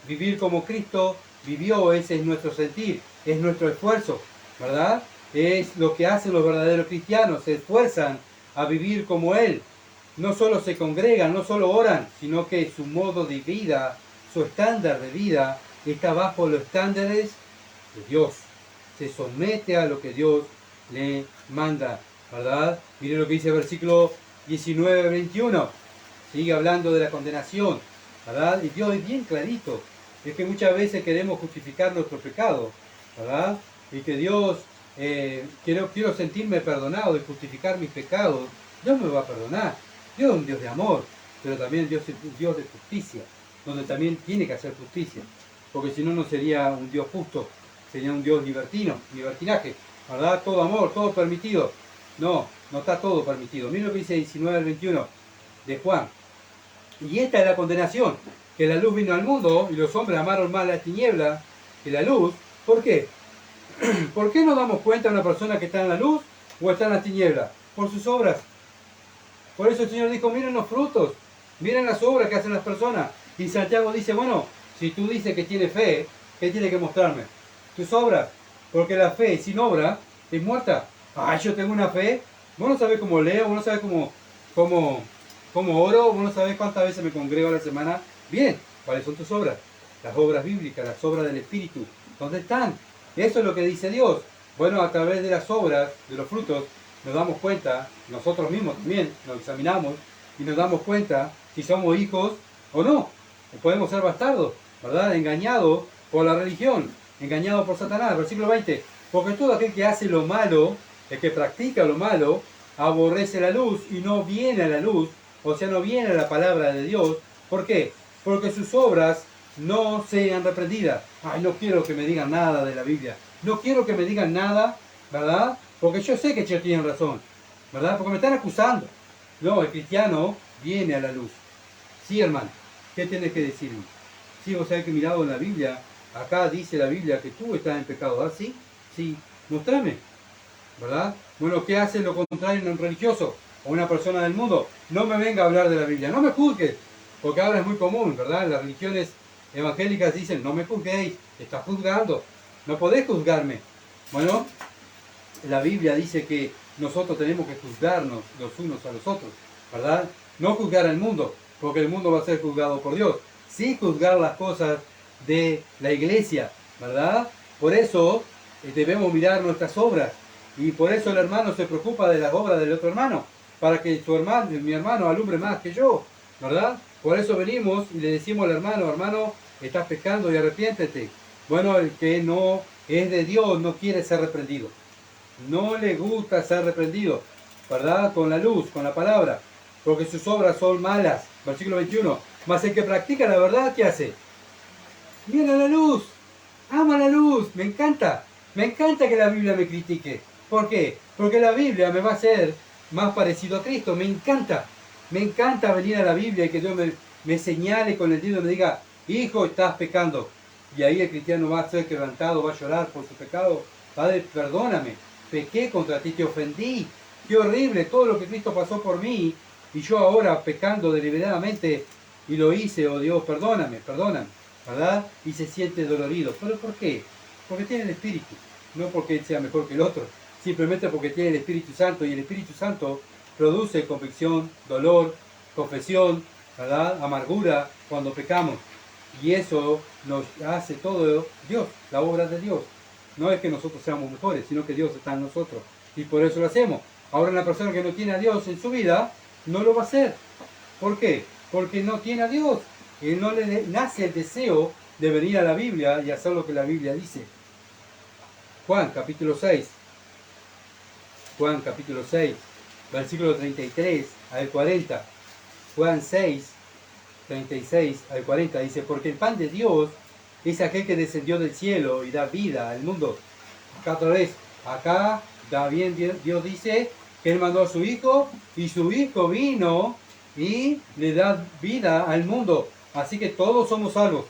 A: Vivir como Cristo vivió, ese es nuestro sentir, es nuestro esfuerzo, ¿verdad? Es lo que hacen los verdaderos cristianos, se esfuerzan a vivir como Él. No solo se congregan, no solo oran, sino que su modo de vida, su estándar de vida, está bajo los estándares de Dios. Se somete a lo que Dios le manda, ¿verdad? Mire lo que dice el versículo 19-21. Sigue hablando de la condenación, ¿verdad? Y Dios es bien clarito. Es que muchas veces queremos justificar nuestro pecado, ¿verdad? Y que Dios, quiero sentirme perdonado y justificar mis pecados. Dios me va a perdonar. Dios es un Dios de amor, pero también Dios es un Dios de justicia, donde también tiene que hacer justicia. Porque si no, no sería un Dios justo, sería un Dios libertinaje, ¿verdad? Todo amor, todo permitido. No, no está todo permitido. Miren lo que dice 19-21 de Juan. Y esta es la condenación, que la luz vino al mundo y los hombres amaron más la tiniebla que la luz. ¿Por qué? ¿Por qué no damos cuenta de una persona que está en la luz o está en la tiniebla? Por sus obras. Por eso el Señor dijo, miren los frutos, miren las obras que hacen las personas. Y Santiago dice, bueno, si tú dices que tienes fe, ¿qué tiene que mostrarme? Tus obras. Porque la fe sin obra es muerta. Ah, yo tengo una fe. Vos no sabés cómo leo, vos no sabés cómo oro, vos no sabés cuántas veces me congrego a la semana. Bien, ¿cuáles son tus obras? Las obras bíblicas, las obras del Espíritu. ¿Dónde están? Eso es lo que dice Dios. Bueno, a través de las obras, de los frutos, nos damos cuenta, nosotros mismos también nos examinamos y nos damos cuenta si somos hijos o no. O podemos ser bastardos, ¿verdad? Engañados por la religión, engañados por Satanás. Versículo 20. Porque todo aquel que hace lo malo, el que practica lo malo, aborrece la luz y no viene a la luz, o sea, no viene a la palabra de Dios. ¿Por qué? Porque sus obras no sean reprendidas. Ay, no quiero que me digan nada de la Biblia. No quiero que me digan nada, ¿verdad? Porque yo sé que ellos tienen razón, ¿verdad? Porque me están acusando. No, el cristiano viene a la luz. Sí, hermano, ¿qué tienes que decirme? Sí, vos sabés que mirado en la Biblia, acá dice la Biblia que tú estás en pecado, ¿verdad? Sí, sí, mostrame, ¿verdad? Bueno, ¿qué hace lo contrario en un religioso o una persona del mundo? No me venga a hablar de la Biblia, no me juzgues, porque ahora es muy común, ¿verdad? Las religiones evangélicas dicen, no me juzguéis, estás juzgando, no podés juzgarme. Bueno, la Biblia dice que nosotros tenemos que juzgarnos los unos a los otros, ¿verdad? No juzgar al mundo, porque el mundo va a ser juzgado por Dios. Sí juzgar las cosas de la iglesia, ¿verdad? Por eso debemos mirar nuestras obras. Y por eso el hermano se preocupa de las obras del otro hermano, para que su hermano, mi hermano alumbre más que yo, ¿verdad? Por eso venimos y le decimos al hermano, hermano, estás pecando y arrepiéntete. Bueno, el que no es de Dios no quiere ser reprendido. No le gusta ser reprendido, ¿verdad? Con la luz, con la palabra, porque sus obras son malas. Versículo 21. Mas el que practica la verdad, ¿qué hace? Mira la luz, ama la luz, me encanta que la Biblia me critique. ¿Por qué? Porque la Biblia me va a hacer más parecido a Cristo, me encanta venir a la Biblia y que Dios me señale con el dedo y me diga, hijo, estás pecando. Y ahí el cristiano va a ser quebrantado, va a llorar por su pecado. Padre, perdóname, pequé contra ti, te ofendí, qué horrible todo lo que Cristo pasó por mí y yo ahora pecando deliberadamente y lo hice, oh Dios, perdóname, ¿verdad? Y se siente dolorido. ¿Pero por qué? Porque tiene el Espíritu, no porque él sea mejor que el otro, simplemente porque tiene el Espíritu Santo y el Espíritu Santo produce convicción, dolor, confesión, ¿verdad? Amargura cuando pecamos. Y eso nos hace todo Dios, la obra de Dios. No es que nosotros seamos mejores, sino que Dios está en nosotros. Y por eso lo hacemos. Ahora una persona que no tiene a Dios en su vida, no lo va a hacer. ¿Por qué? Porque no tiene a Dios. Y no le nace el deseo de venir a la Biblia y hacer lo que la Biblia dice. Juan capítulo 6. Juan capítulo 6, versículo 33 al 40. Juan 6, 36 al 40 dice, porque el pan de Dios es aquel que descendió del cielo y da vida al mundo. Acá otra vez, acá da bien, Dios dice que Él mandó a su Hijo y su Hijo vino y le da vida al mundo. Así que todos somos salvos.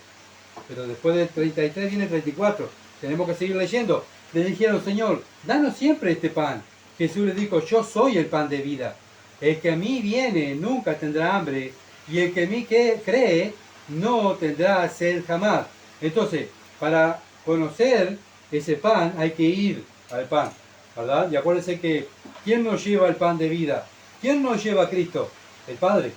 A: Pero después del 33 viene el 34. Tenemos que seguir leyendo. Le dijeron, Señor, danos siempre este pan. Jesús le dijo, yo soy el pan de vida. El que a mí viene nunca tendrá hambre, y el que en mí cree no tendrá sed jamás. Entonces, para conocer ese pan hay que ir al pan, ¿verdad? Y acuérdense que, ¿quién nos lleva el pan de vida? ¿Quién nos lleva a Cristo? El Padre.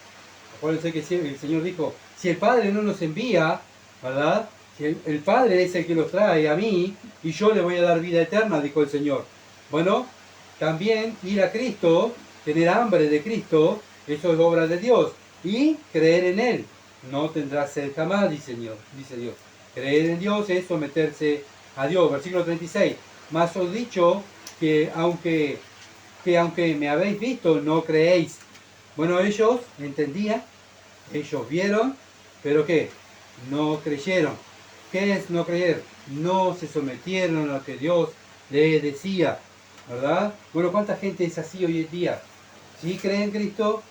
A: Acuérdense que el Señor dijo, si el Padre no nos envía, ¿verdad? El Padre es el que los trae a mí y yo le voy a dar vida eterna, dijo el Señor. Bueno, también ir a Cristo, tener hambre de Cristo, eso es obra de Dios. Y creer en Él. No tendrá sed jamás, dice Dios. Creer en Dios es someterse a Dios. Versículo 36. Mas os he dicho que aunque me habéis visto, no creéis. Bueno, ellos entendían, ellos vieron, pero ¿qué? No creyeron. ¿Qué es no creer? No se sometieron a lo que Dios les decía, ¿verdad? Bueno, ¿cuánta gente es así hoy en día? Sí cree en Cristo,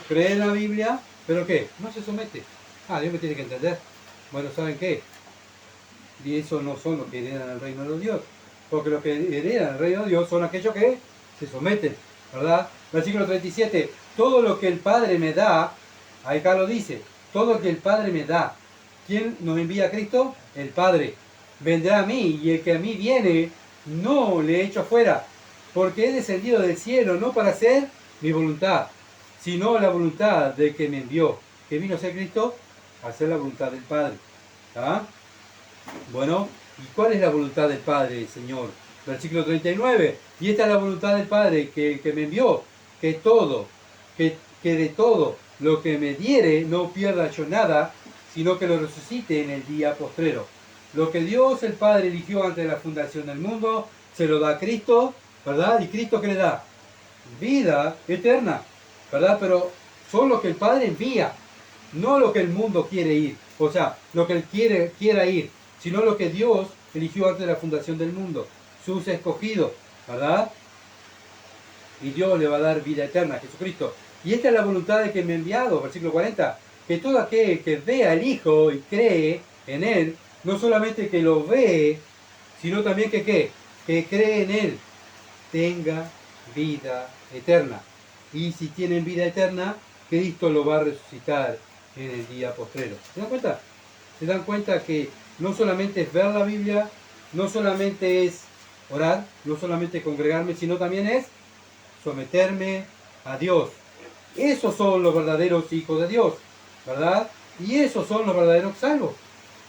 A: cree en la Biblia, pero ¿qué? No se somete. Ah, Dios me tiene que entender. Bueno, ¿saben qué? Y eso no son los que heredan el reino de Dios. Porque los que heredan el reino de Dios son aquellos que se someten, ¿verdad? Versículo 37. Todo lo que el Padre me da, acá lo dice, todo lo que el Padre me da. ¿Quién nos envía a Cristo? El Padre. Vendrá a mí, y el que a mí viene, no le echo afuera, porque he descendido del cielo no para hacer mi voluntad, sino la voluntad del que me envió. ¿Qué vino a ser Cristo? A hacer la voluntad del Padre. ¿Ah? Bueno, ¿y cuál es la voluntad del Padre, Señor? Versículo 39. Y esta es la voluntad del Padre que me envió, que de todo lo que me diere no pierda yo nada, sino que lo resucite en el día postrero. Lo que Dios el Padre eligió antes de la fundación del mundo, se lo da a Cristo, ¿verdad? ¿Y Cristo qué le da? Vida eterna, ¿verdad? Pero son lo que el Padre envía, no lo que el mundo quiere ir, o sea, lo que él quiera ir, sino lo que Dios eligió antes de la fundación del mundo, sus escogidos, ¿verdad? Y Dios le va a dar vida eterna a Jesucristo. Y esta es la voluntad de que me ha enviado, versículo 40, que todo aquel que vea al Hijo y cree en Él, no solamente que lo ve, sino también que ¿qué? Que cree en Él, tenga vida eterna. Y si tienen vida eterna, Cristo lo va a resucitar en el día postrero. ¿Se dan cuenta? ¿Se dan cuenta que no solamente es ver la Biblia, no solamente es orar, no solamente congregarme, sino también es someterme a Dios? Esos son los verdaderos hijos de Dios, ¿verdad? Y esos son los verdaderos salvos.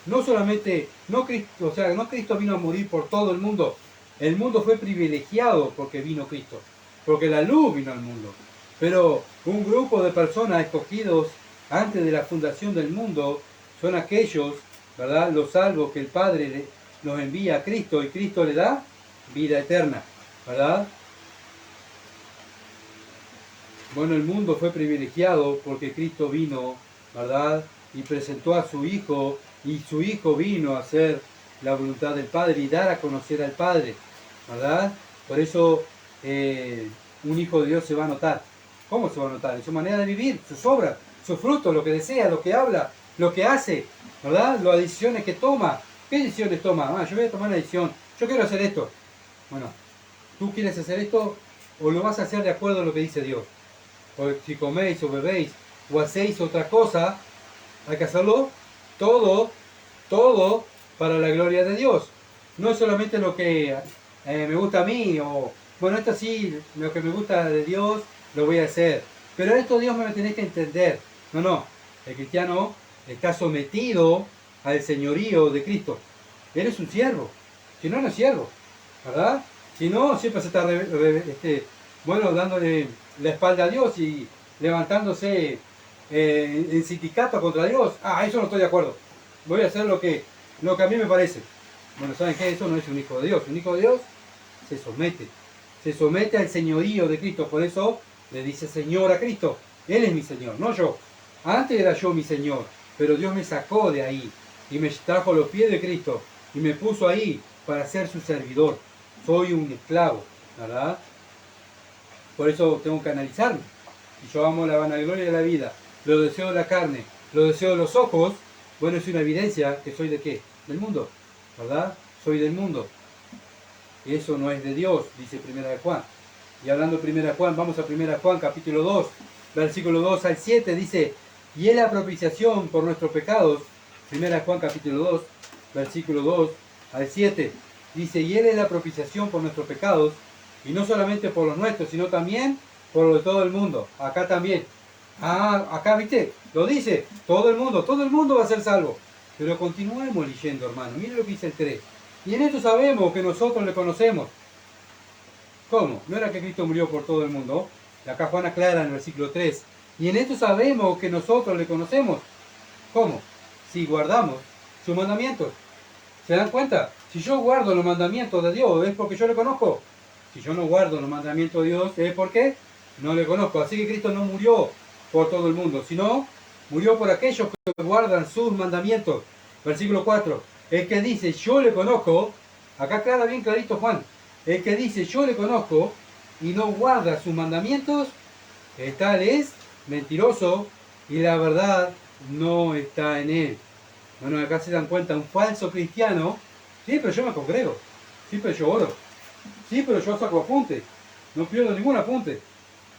A: No solamente, no Cristo, o sea, no Cristo vino a morir por todo el mundo, El mundo fue privilegiado porque vino Cristo, porque la luz vino al mundo. Pero un grupo de personas escogidos antes de la fundación del mundo son aquellos, ¿verdad? Los salvos que el Padre nos envía a Cristo y Cristo le da vida eterna, ¿verdad? Bueno, el mundo fue privilegiado porque Cristo vino, ¿verdad? Y presentó a su Hijo, y su Hijo vino a hacer la voluntad del Padre y dar a conocer al Padre, ¿verdad? Por eso un hijo de Dios se va a notar. ¿Cómo se va a notar? En su manera de vivir, sus obras, sus frutos, lo que desea, lo que habla, lo que hace, ¿verdad? Las decisiones que toma. ¿Qué decisiones toma? Ah, yo voy a tomar una decisión. Yo quiero hacer esto. Bueno, ¿tú quieres hacer esto o lo vas a hacer de acuerdo a lo que dice Dios? O si coméis o bebéis o hacéis otra cosa, hay que hacerlo todo para la gloria de Dios. No es solamente lo que me gusta a mí, o bueno, esto sí, lo que me gusta de Dios, lo voy a hacer. Pero esto Dios me tiene que entender. No, el cristiano está sometido al señorío de Cristo. Él es un siervo, si no, no es siervo, ¿verdad? Si no, siempre se está dándole la espalda a Dios y levantándose en sindicato contra Dios. Ah, eso no estoy de acuerdo. Voy a hacer lo que a mí me parece. Bueno, ¿saben qué? Eso no es un hijo de Dios. Un hijo de Dios se somete al señorío de Cristo. Por eso le dice Señor a Cristo. Él es mi Señor, no yo. Antes era yo mi Señor, pero Dios me sacó de ahí y me trajo a los pies de Cristo y me puso ahí para ser su servidor. Soy un esclavo, ¿verdad? Por eso tengo que analizarme. Si yo amo la vanagloria de la vida, los deseos de la carne, los deseos de los ojos, bueno, es una evidencia que soy de qué? Del mundo, ¿verdad? Soy del mundo. Eso no es de Dios, dice 1 de Juan. Y hablando de 1 de Juan, vamos a 1 de Juan, capítulo 2, versículo 2 al 7, dice, y es la propiciación por nuestros pecados, 1 de Juan, capítulo 2, versículo 2 al 7, dice, y Él es la propiciación por nuestros pecados, y no solamente por los nuestros, sino también por los de todo el mundo. Acá también. Ah, acá, ¿viste? Lo dice, todo el mundo va a ser salvo. Pero continuemos leyendo, hermano. Mire lo que dice el 3. Y en esto sabemos que nosotros le conocemos. ¿Cómo? ¿No era que Cristo murió por todo el mundo? Y acá Juan aclara en el versículo 3. Y en esto sabemos que nosotros le conocemos. ¿Cómo? Si guardamos sus mandamientos. ¿Se dan cuenta? Si yo guardo los mandamientos de Dios, ¿es porque yo le conozco? Si yo no guardo los mandamientos de Dios, ¿es porque no le conozco? Así que Cristo no murió por todo el mundo, sino murió por aquellos que guardan sus mandamientos. Versículo 4. El que dice, yo le conozco, acá aclara bien clarito Juan, el que dice, yo le conozco, y no guarda sus mandamientos, el tal es mentiroso, y la verdad no está en él. Bueno, acá se dan cuenta, un falso cristiano, sí, pero yo me congrego, sí, pero yo oro, sí, pero yo saco apuntes, no pierdo ningún apunte.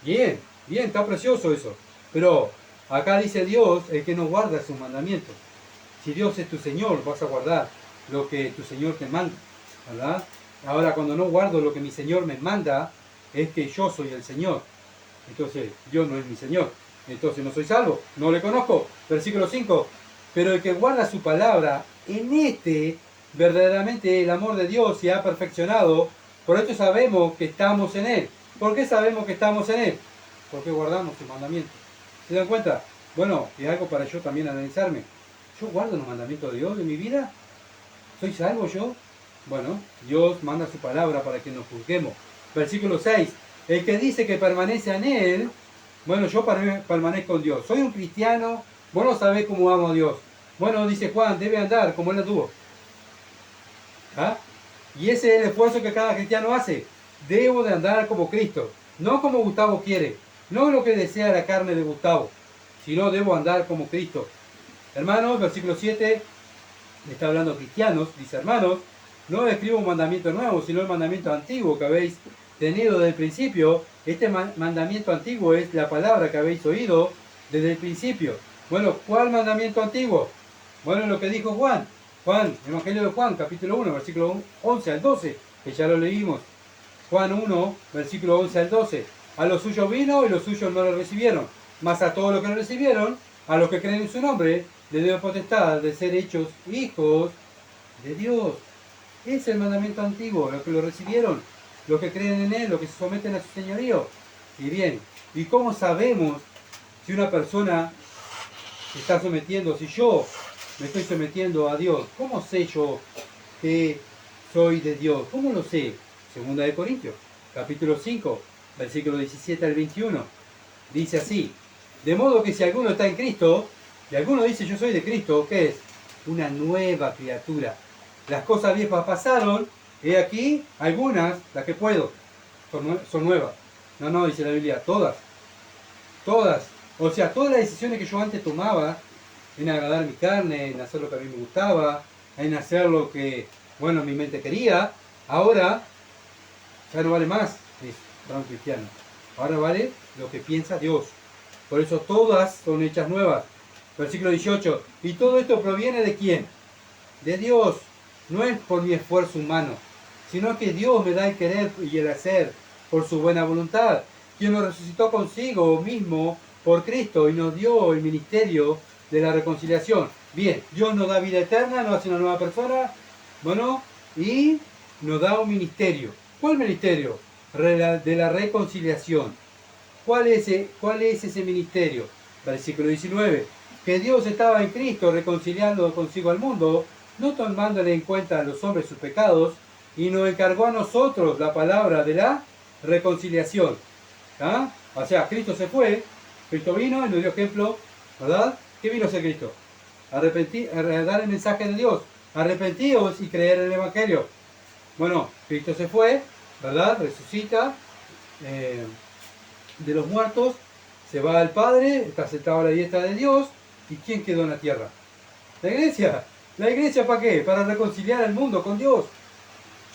A: Bien, está precioso eso. Pero acá dice Dios, el que no guarda sus mandamientos. Si Dios es tu Señor, vas a guardar lo que tu Señor te manda, ¿verdad? Ahora, cuando no guardo lo que mi Señor me manda, es que yo soy el Señor. Entonces, Dios no es mi Señor. Entonces no soy salvo, no le conozco. Versículo 5. Pero el que guarda su palabra, en este verdaderamente el amor de Dios se ha perfeccionado. Por esto sabemos que estamos en Él. ¿Por qué sabemos que estamos en Él? Porque guardamos sus mandamientos. ¿Se dan cuenta? Bueno, es algo para yo también analizarme. ¿Yo guardo los mandamientos de Dios en mi vida? ¿Soy salvo yo? Bueno, Dios manda su palabra para que nos juzguemos. Versículo 6. El que dice que permanece en Él, bueno, yo permanezco en Dios. Soy un cristiano, vos no sabés cómo amo a Dios. Bueno, dice Juan, debe andar como Él anduvo. ¿Ah? Y ese es el esfuerzo que cada cristiano hace. Debo de andar como Cristo, no como Gustavo quiere, no lo que desea la carne de Gustavo, sino debo andar como Cristo. Hermanos, versículo 7, está hablando a cristianos, dice, hermanos, no escribo un mandamiento nuevo, sino el mandamiento antiguo que habéis tenido desde el principio. Este mandamiento antiguo es la palabra que habéis oído desde el principio. Bueno, ¿cuál mandamiento antiguo? Bueno, lo que dijo Juan. Juan, Evangelio de Juan, capítulo 1, versículo 11 al 12, que ya lo leímos. Juan 1, versículo 11 al 12. A los suyos vino y los suyos no lo recibieron. Mas a todos los que lo recibieron, a los que creen en su nombre, le dio potestad de ser hechos hijos de Dios. Es el mandamiento antiguo, los que lo recibieron, los que creen en Él, los que se someten a su señorío. Y bien, ¿y cómo sabemos si una persona se está sometiendo, si yo me estoy sometiendo a Dios? ¿Cómo sé yo que soy de Dios? ¿Cómo lo sé? Segunda de Corintios, capítulo 5, versículo 17 al 21. Dice así: de modo que si alguno está en Cristo, y alguno dice yo soy de Cristo, ¿qué es? Una nueva criatura. Las cosas viejas pasaron, he aquí algunas, las que puedo, son nuevas. No, dice la Biblia, todas. Todas. O sea, todas las decisiones que yo antes tomaba, en agradar mi carne, en hacer lo que a mí me gustaba, en hacer lo que, bueno, mi mente quería, ahora ya no vale más, para un cristiano. Ahora vale lo que piensa Dios. Por eso todas son hechas nuevas. Versículo 18. ¿Y todo esto proviene de quién? De Dios. No es por mi esfuerzo humano, sino que Dios me da el querer y el hacer por su buena voluntad, quien nos resucitó consigo mismo por Cristo y nos dio el ministerio de la reconciliación. Bien, Dios nos da vida eterna, nos hace una nueva persona, bueno, y nos da un ministerio. ¿Cuál ministerio? De la reconciliación. ¿Cuál es ese ministerio? Versículo 19. Que Dios estaba en Cristo reconciliando consigo al mundo, no tomándole en cuenta a los hombres sus pecados, y nos encargó a nosotros la palabra de la reconciliación. ¿Ah? O sea, Cristo se fue, Cristo vino y nos dio ejemplo, ¿verdad? ¿Qué vino a hacer Cristo? A dar el mensaje de Dios. Arrepentíos y creer en el Evangelio. Bueno, Cristo se fue, ¿verdad? Resucita de los muertos, se va al Padre, está sentado a la diestra de Dios. ¿Y quién quedó en la tierra? La iglesia. ¿La iglesia para qué? Para reconciliar al mundo con Dios.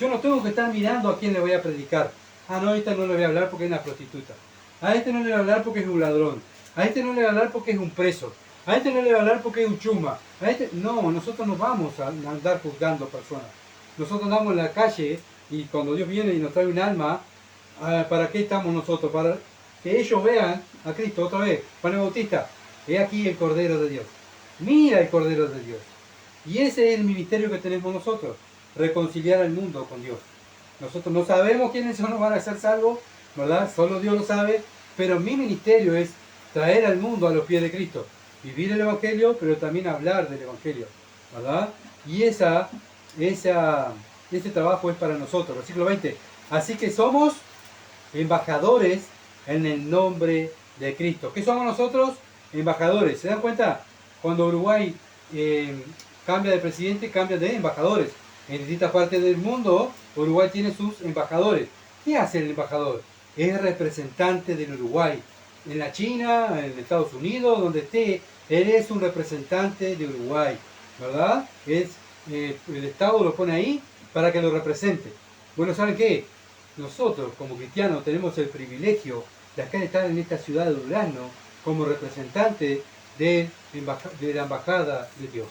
A: Yo no tengo que estar mirando a quién le voy a predicar. Ah, no, a esta no le voy a hablar porque es una prostituta. A este no le voy a hablar porque es un ladrón. A este no le voy a hablar porque es un preso. A este no le voy a hablar porque es un chuma. A este... No, nosotros no vamos a andar juzgando personas. Nosotros andamos en la calle y cuando Dios viene y nos trae un alma, ¿para qué estamos nosotros? Para que ellos vean a Cristo otra vez. Juan el Bautista, he aquí el Cordero de Dios. Mira el Cordero de Dios. Y ese es el ministerio que tenemos nosotros. Reconciliar al mundo con Dios. Nosotros no sabemos quiénes nos van a ser salvos, ¿verdad? Solo Dios lo sabe. Pero mi ministerio es traer al mundo a los pies de Cristo. Vivir el Evangelio, pero también hablar del Evangelio, ¿verdad? Y ese trabajo es para nosotros. Versículo 20. Así que somos embajadores en el nombre de Cristo. ¿Qué somos nosotros? Embajadores. ¿Se dan cuenta? Cuando Uruguay cambia de presidente, cambia de embajadores. En distintas partes del mundo, Uruguay tiene sus embajadores. ¿Qué hace el embajador? Es representante del Uruguay. En la China, en Estados Unidos, donde esté, él es un representante de Uruguay, ¿verdad? El Estado lo pone ahí para que lo represente. Bueno, ¿saben qué? Nosotros, como cristianos, tenemos el privilegio de acá estar en esta ciudad de Durazno como representante de la embajada de Dios.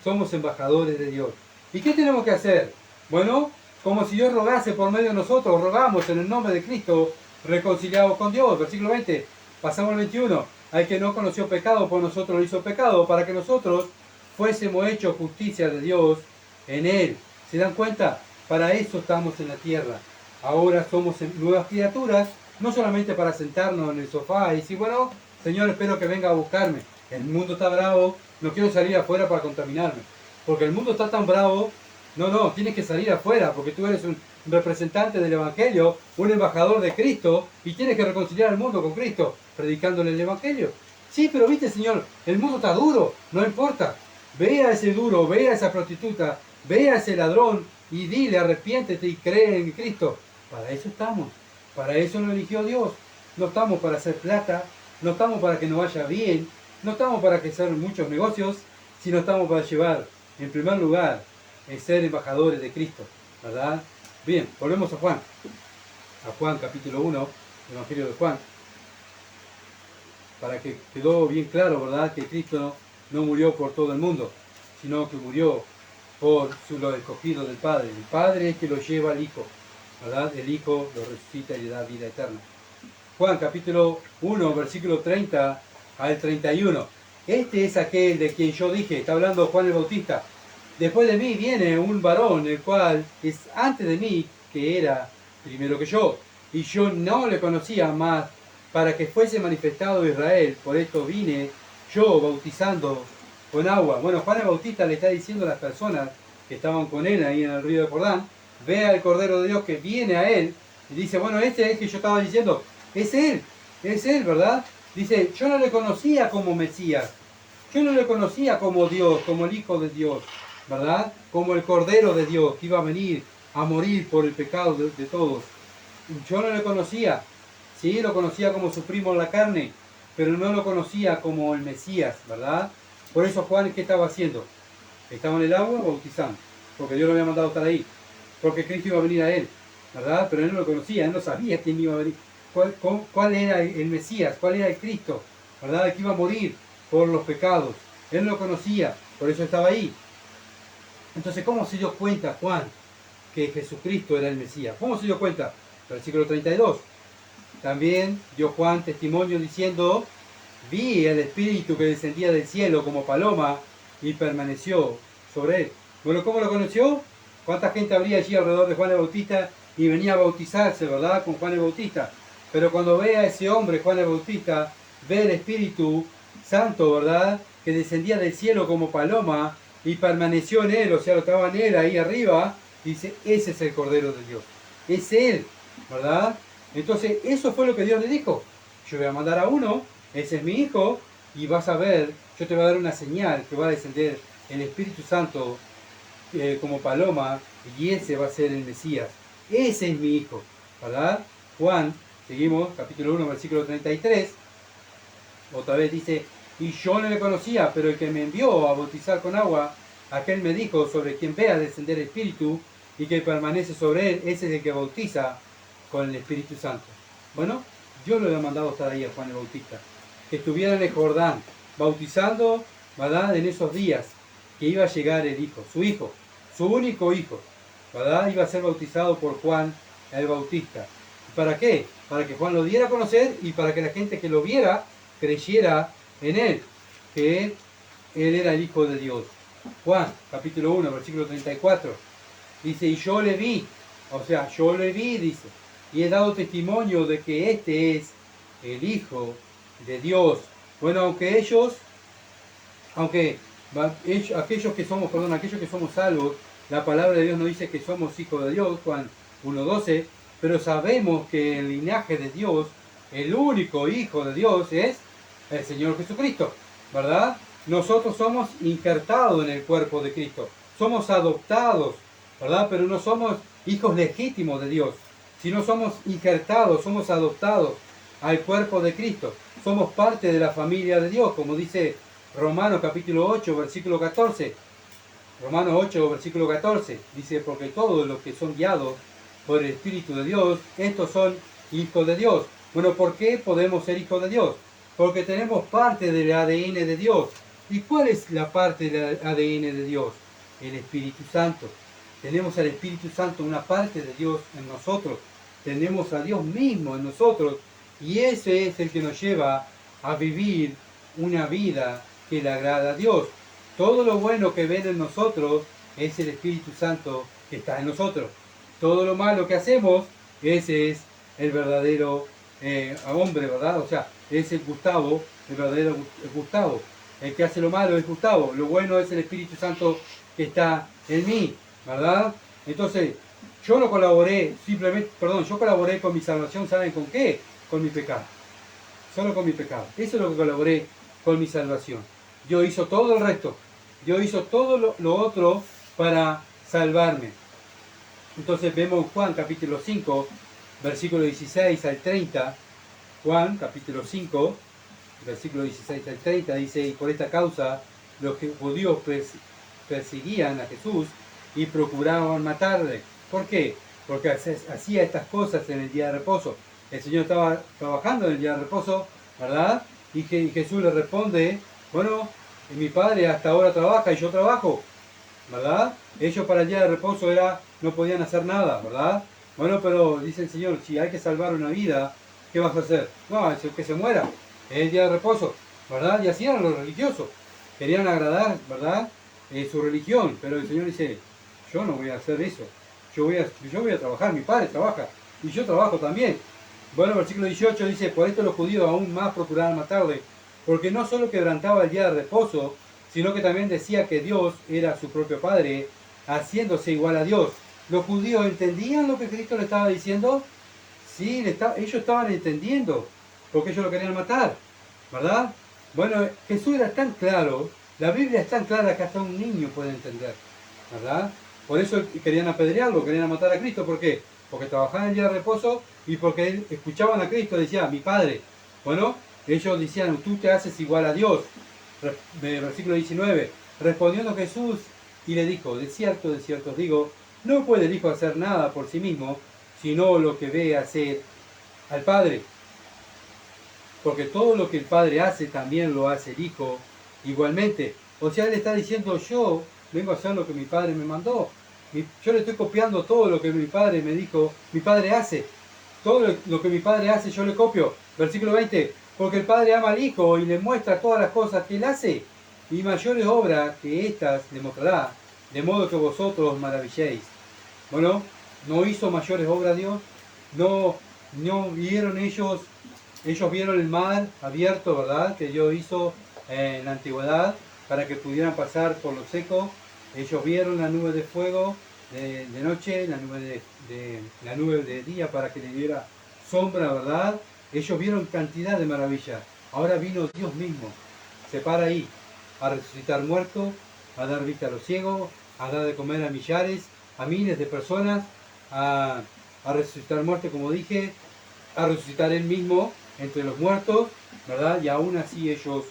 A: Somos embajadores de Dios. ¿Y qué tenemos que hacer? Bueno, como si Dios rogase por medio de nosotros, rogamos en el nombre de Cristo, reconciliados con Dios. Versículo 20, pasamos al 21. Al que no conoció pecado, por nosotros lo hizo pecado, para que nosotros fuésemos hechos justicia de Dios en Él. ¿Se dan cuenta? Para eso estamos en la tierra. Ahora somos nuevas criaturas, no solamente para sentarnos en el sofá y decir, bueno, Señor, espero que venga a buscarme. El mundo está bravo, no quiero salir afuera para contaminarme. Porque el mundo está tan bravo, no, tienes que salir afuera, porque tú eres un representante del Evangelio, un embajador de Cristo, y tienes que reconciliar al mundo con Cristo, predicándole el Evangelio. Sí, pero viste, Señor, el mundo está duro, no importa. Ve a ese duro, ve a esa prostituta, ve a ese ladrón, y dile, arrepiéntete y cree en Cristo. Para eso estamos, para eso lo eligió Dios. No estamos para hacer plata, no estamos para que nos vaya bien, no estamos para que sean muchos negocios, sino estamos para llevar, en primer lugar, el ser embajadores de Cristo, ¿verdad? Bien, volvemos a Juan capítulo 1, Evangelio de Juan, para que quedó bien claro, ¿verdad? Que Cristo no murió por todo el mundo, sino que murió por los escogidos del Padre. El Padre es que lo lleva al Hijo, ¿verdad? El Hijo lo resucita y le da vida eterna. Juan capítulo 1, versículo 30 al 31. Este es aquel de quien yo dije, está hablando Juan el Bautista, después de mí viene un varón, el cual es antes de mí, que era primero que yo, y yo no le conocía más, para que fuese manifestado a Israel. Por esto vine yo bautizando con agua. Bueno, Juan el Bautista le está diciendo a las personas que estaban con él ahí en el río de Jordán, ve al Cordero de Dios que viene a él, y dice, bueno, este es que yo estaba diciendo, es él, ¿verdad? Dice, yo no le conocía como Mesías, yo no le conocía como Dios, como el Hijo de Dios, ¿verdad? Como el Cordero de Dios que iba a venir a morir por el pecado de todos. Yo no le conocía, sí, lo conocía como su primo en la carne, pero no lo conocía como el Mesías, ¿verdad? Por eso Juan, ¿qué estaba haciendo? Estaba en el agua bautizando, porque Dios lo había mandado a estar ahí, porque Cristo iba a venir a él, ¿verdad? Pero él no lo conocía, él no sabía quién iba a venir, cuál era el Mesías, cuál era el Cristo, ¿verdad? El que iba a morir por los pecados. Él no lo conocía, por eso estaba ahí. Entonces, ¿cómo se dio cuenta Juan que Jesucristo era el Mesías? ¿Cómo se dio cuenta? Versículo 32. También dio Juan testimonio diciendo, vi el Espíritu que descendía del cielo como paloma y permaneció sobre él. Bueno, ¿cómo lo conoció? ¿Cuánta gente habría allí alrededor de Juan el Bautista y venía a bautizarse, ¿verdad? Con Juan el Bautista. Pero cuando ve a ese hombre, Juan el Bautista, ve el Espíritu Santo, ¿verdad? Que descendía del cielo como paloma y permaneció en él, o sea, lo estaba en él ahí arriba, y dice, ese es el Cordero de Dios. Es él, ¿verdad? Entonces, eso fue lo que Dios le dijo. Yo voy a mandar a uno, ese es mi hijo, y vas a ver, yo te voy a dar una señal que va a descender el Espíritu Santo como paloma, y ese va a ser el Mesías. Ese es mi hijo, ¿verdad? Juan, seguimos, capítulo 1, versículo 33, otra vez dice, y yo no le conocía, pero el que me envió a bautizar con agua, aquel me dijo, sobre quien vea descender el Espíritu y que permanece sobre él, ese es el que bautiza con el Espíritu Santo. Bueno, Dios lo había mandado estar ahí a Juan el Bautista, que estuviera en el Jordán, bautizando, ¿verdad? En esos días que iba a llegar el hijo, su único hijo, ¿verdad? Iba a ser bautizado por Juan el Bautista. ¿Para qué? Para que Juan lo diera a conocer y para que la gente que lo viera creyera en él, que él era el Hijo de Dios. Juan, capítulo 1, versículo 34, dice, y yo le vi, o sea, yo le vi, dice, y he dado testimonio de que este es el Hijo de Dios. Bueno, aquellos que somos salvos, la palabra de Dios nos dice que somos hijos de Dios, Juan 1:12, pero sabemos que el linaje de Dios, el único Hijo de Dios es el Señor Jesucristo, ¿verdad? Nosotros somos injertados en el cuerpo de Cristo, somos adoptados, ¿verdad? Pero no somos hijos legítimos de Dios, sino somos injertados, somos adoptados al cuerpo de Cristo, somos parte de la familia de Dios, como dice Romanos capítulo 8, versículo 14. Romanos 8, versículo 14, dice, porque todos los que son guiados por el Espíritu de Dios, estos son hijos de Dios. Bueno, ¿por qué podemos ser hijos de Dios? Porque tenemos parte del ADN de Dios. ¿Y cuál es la parte del ADN de Dios? El Espíritu Santo. Tenemos al Espíritu Santo, una parte de Dios en nosotros. Tenemos a Dios mismo en nosotros. Y ese es el que nos lleva a vivir una vida que le agrada a Dios. Todo lo bueno que ven en nosotros es el Espíritu Santo que está en nosotros. Todo lo malo que hacemos, ese es el verdadero hombre, ¿verdad? O sea, es el Gustavo, el verdadero Gustavo. El que hace lo malo es Gustavo. Lo bueno es el Espíritu Santo que está en mí, ¿verdad? Entonces, yo no colaboré, yo colaboré con mi salvación, ¿saben con qué? Con mi pecado. Solo con mi pecado. Eso es lo que colaboré con mi salvación. Dios hizo todo el resto. Dios hizo todo lo otro para salvarme. Entonces vemos Juan capítulo 5, versículo 16 al 30. Juan capítulo 5, versículo 16 al 30 dice, y por esta causa los judíos perseguían a Jesús y procuraban matarle. ¿Por qué? Porque hacía estas cosas en el día de reposo. El Señor estaba trabajando en el día de reposo, ¿verdad? Y Jesús le responde, bueno, mi Padre hasta ahora trabaja y yo trabajo, ¿verdad? Ellos para el día de reposo no podían hacer nada, ¿verdad? Bueno, pero dice el Señor, si hay que salvar una vida, ¿qué vas a hacer? No, es que se muera, es el día de reposo, ¿verdad? Y así eran los religiosos, querían agradar, ¿verdad? su religión, pero el Señor dice, yo no voy a hacer eso, yo voy a trabajar, mi padre trabaja, y yo trabajo también. Bueno, versículo 18 dice, por esto los judíos aún más procuraban matarle, porque no solo quebrantaba el día de reposo, sino que también decía que Dios era su propio Padre, haciéndose igual a Dios. ¿Los judíos entendían lo que Cristo le estaba diciendo? Sí, ellos estaban entendiendo, porque ellos lo querían matar, ¿verdad? Bueno, Jesús era tan claro, la Biblia es tan clara que hasta un niño puede entender, ¿verdad? Por eso querían apedrearlo, querían matar a Cristo. ¿Por qué? Porque trabajaban en el día de reposo y porque escuchaban a Cristo, decía, mi Padre. Bueno, ellos decían, tú te haces igual a Dios. Versículo 19, respondiendo Jesús y le dijo, de cierto os digo, no puede el Hijo hacer nada por sí mismo, sino lo que ve hacer al Padre. Porque todo lo que el Padre hace, también lo hace el Hijo igualmente. O sea, Él está diciendo, yo vengo a hacer lo que mi Padre me mandó. Yo le estoy copiando todo lo que mi Padre me dijo, mi Padre hace. Todo lo que mi Padre hace, yo le copio. Versículo 20, porque el Padre ama al Hijo y le muestra todas las cosas que Él hace. Y mayores obras que éstas le mostrará, de modo que vosotros os maravilléis. Bueno, ¿no hizo mayores obras Dios? ¿No vieron ellos vieron el mar abierto, ¿verdad? Que Dios hizo en la antigüedad para que pudieran pasar por lo seco. Ellos vieron la nube de fuego de noche, la nube de día para que le diera sombra, ¿verdad? Ellos vieron cantidad de maravillas. Ahora vino Dios mismo, se para ahí, a resucitar muertos, a dar vista a los ciegos, a dar de comer a millares, a miles de personas, a resucitar muertos, como dije, a resucitar Él mismo entre los muertos, ¿verdad? Y aún así ellos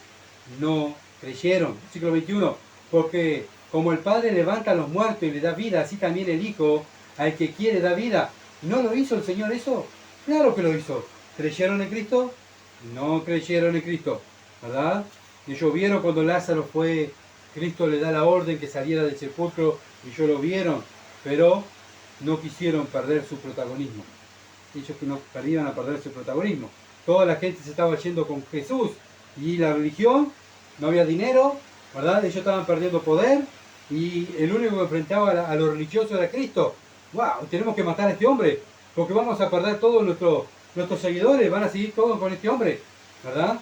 A: no creyeron. Versículo 21, porque como el Padre levanta a los muertos y le da vida, así también el Hijo al que quiere da vida. ¿No lo hizo el Señor eso? Claro que lo hizo. ¿Creyeron en Cristo? No creyeron en Cristo, ¿verdad? Ellos vieron cuando Lázaro fue, Cristo le da la orden que saliera del sepulcro y ellos lo vieron, pero no quisieron perder su protagonismo. Ellos que no iban a perder su protagonismo. Toda la gente se estaba yendo con Jesús y la religión, no había dinero, ¿verdad? Ellos estaban perdiendo poder y el único que enfrentaba a lo religioso era Cristo. ¡Wow! Tenemos que matar a este hombre porque vamos a perder todos nuestros seguidores, van a seguir todos con este hombre, ¿verdad?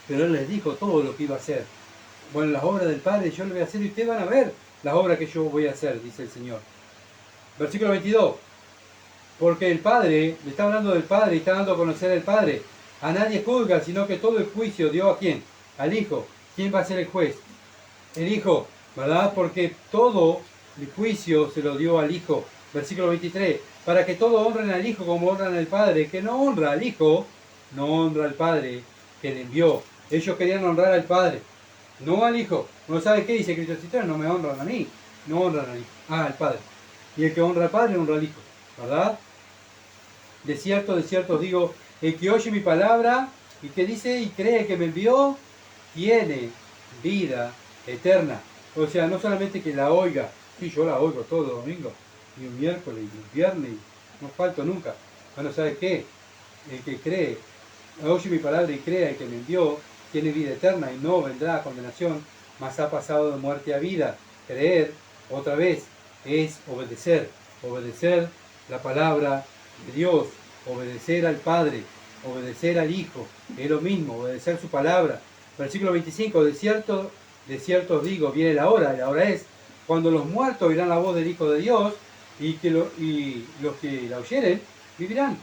A: Pero Él les dijo todo lo que iba a hacer. Bueno, las obras del Padre yo le voy a hacer y ustedes van a ver las obras que yo voy a hacer, dice el Señor. Versículo 22. Porque el Padre, le está hablando del Padre y está dando a conocer al Padre. A nadie juzga, sino que todo el juicio dio a quién, al Hijo. ¿Quién va a ser el juez? El Hijo, ¿verdad? Porque todo el juicio se lo dio al Hijo. Versículo 23. Para que todos honren al Hijo como honran al Padre. Que no honra al Hijo, no honra al Padre que le envió. Ellos querían honrar al Padre, no al Hijo. ¿No sabe qué dice Cristo? Si no me honran a mí, no honran al Hijo. Al Padre. Y el que honra al Padre, honra al Hijo, ¿verdad? De cierto os digo, el que oye mi palabra y que dice y cree que me envió, tiene vida eterna. O sea, no solamente que la oiga, sí, yo la oigo todo domingo, y un miércoles, y un viernes, y no falto nunca. Bueno, ¿sabe qué? El que cree, oye mi palabra y crea que me envió, tiene vida eterna y no vendrá a condenación, mas ha pasado de muerte a vida. Creer, otra vez, es obedecer. Obedecer la palabra de Dios, obedecer al Padre, obedecer al Hijo, es lo mismo, obedecer su palabra. Versículo 25, de cierto os digo, viene la hora, y la hora es cuando los muertos oirán la voz del Hijo de Dios y los que la oyeren vivirán.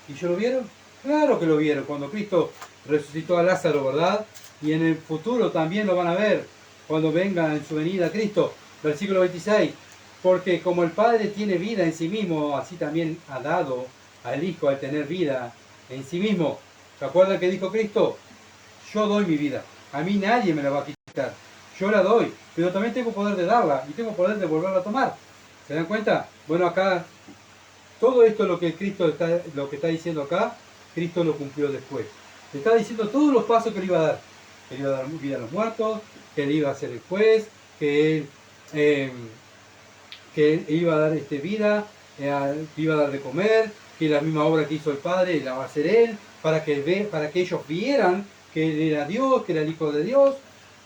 A: ¿Y ellos lo vieron? Claro que lo vieron, cuando Cristo resucitó a Lázaro, ¿verdad? Y en el futuro también lo van a ver, cuando venga en su venida Cristo. Versículo 26, porque como el Padre tiene vida en sí mismo, así también ha dado al Hijo al tener vida en sí mismo. ¿Se acuerdan que dijo Cristo? Yo doy mi vida, a mí nadie me la va a quitar. Yo la doy, pero también tengo poder de darla y tengo poder de volverla a tomar. ¿Se dan cuenta? Bueno, acá, todo esto lo que está diciendo acá, Cristo lo cumplió después. Le está diciendo todos los pasos que le iba a dar. Que le iba a dar vida a los muertos, que él iba a ser el juez, que él iba a dar vida, que iba a dar de comer, que la misma obra que hizo el Padre la va a hacer Él, para que ellos vieran que Él era Dios, que era el Hijo de Dios,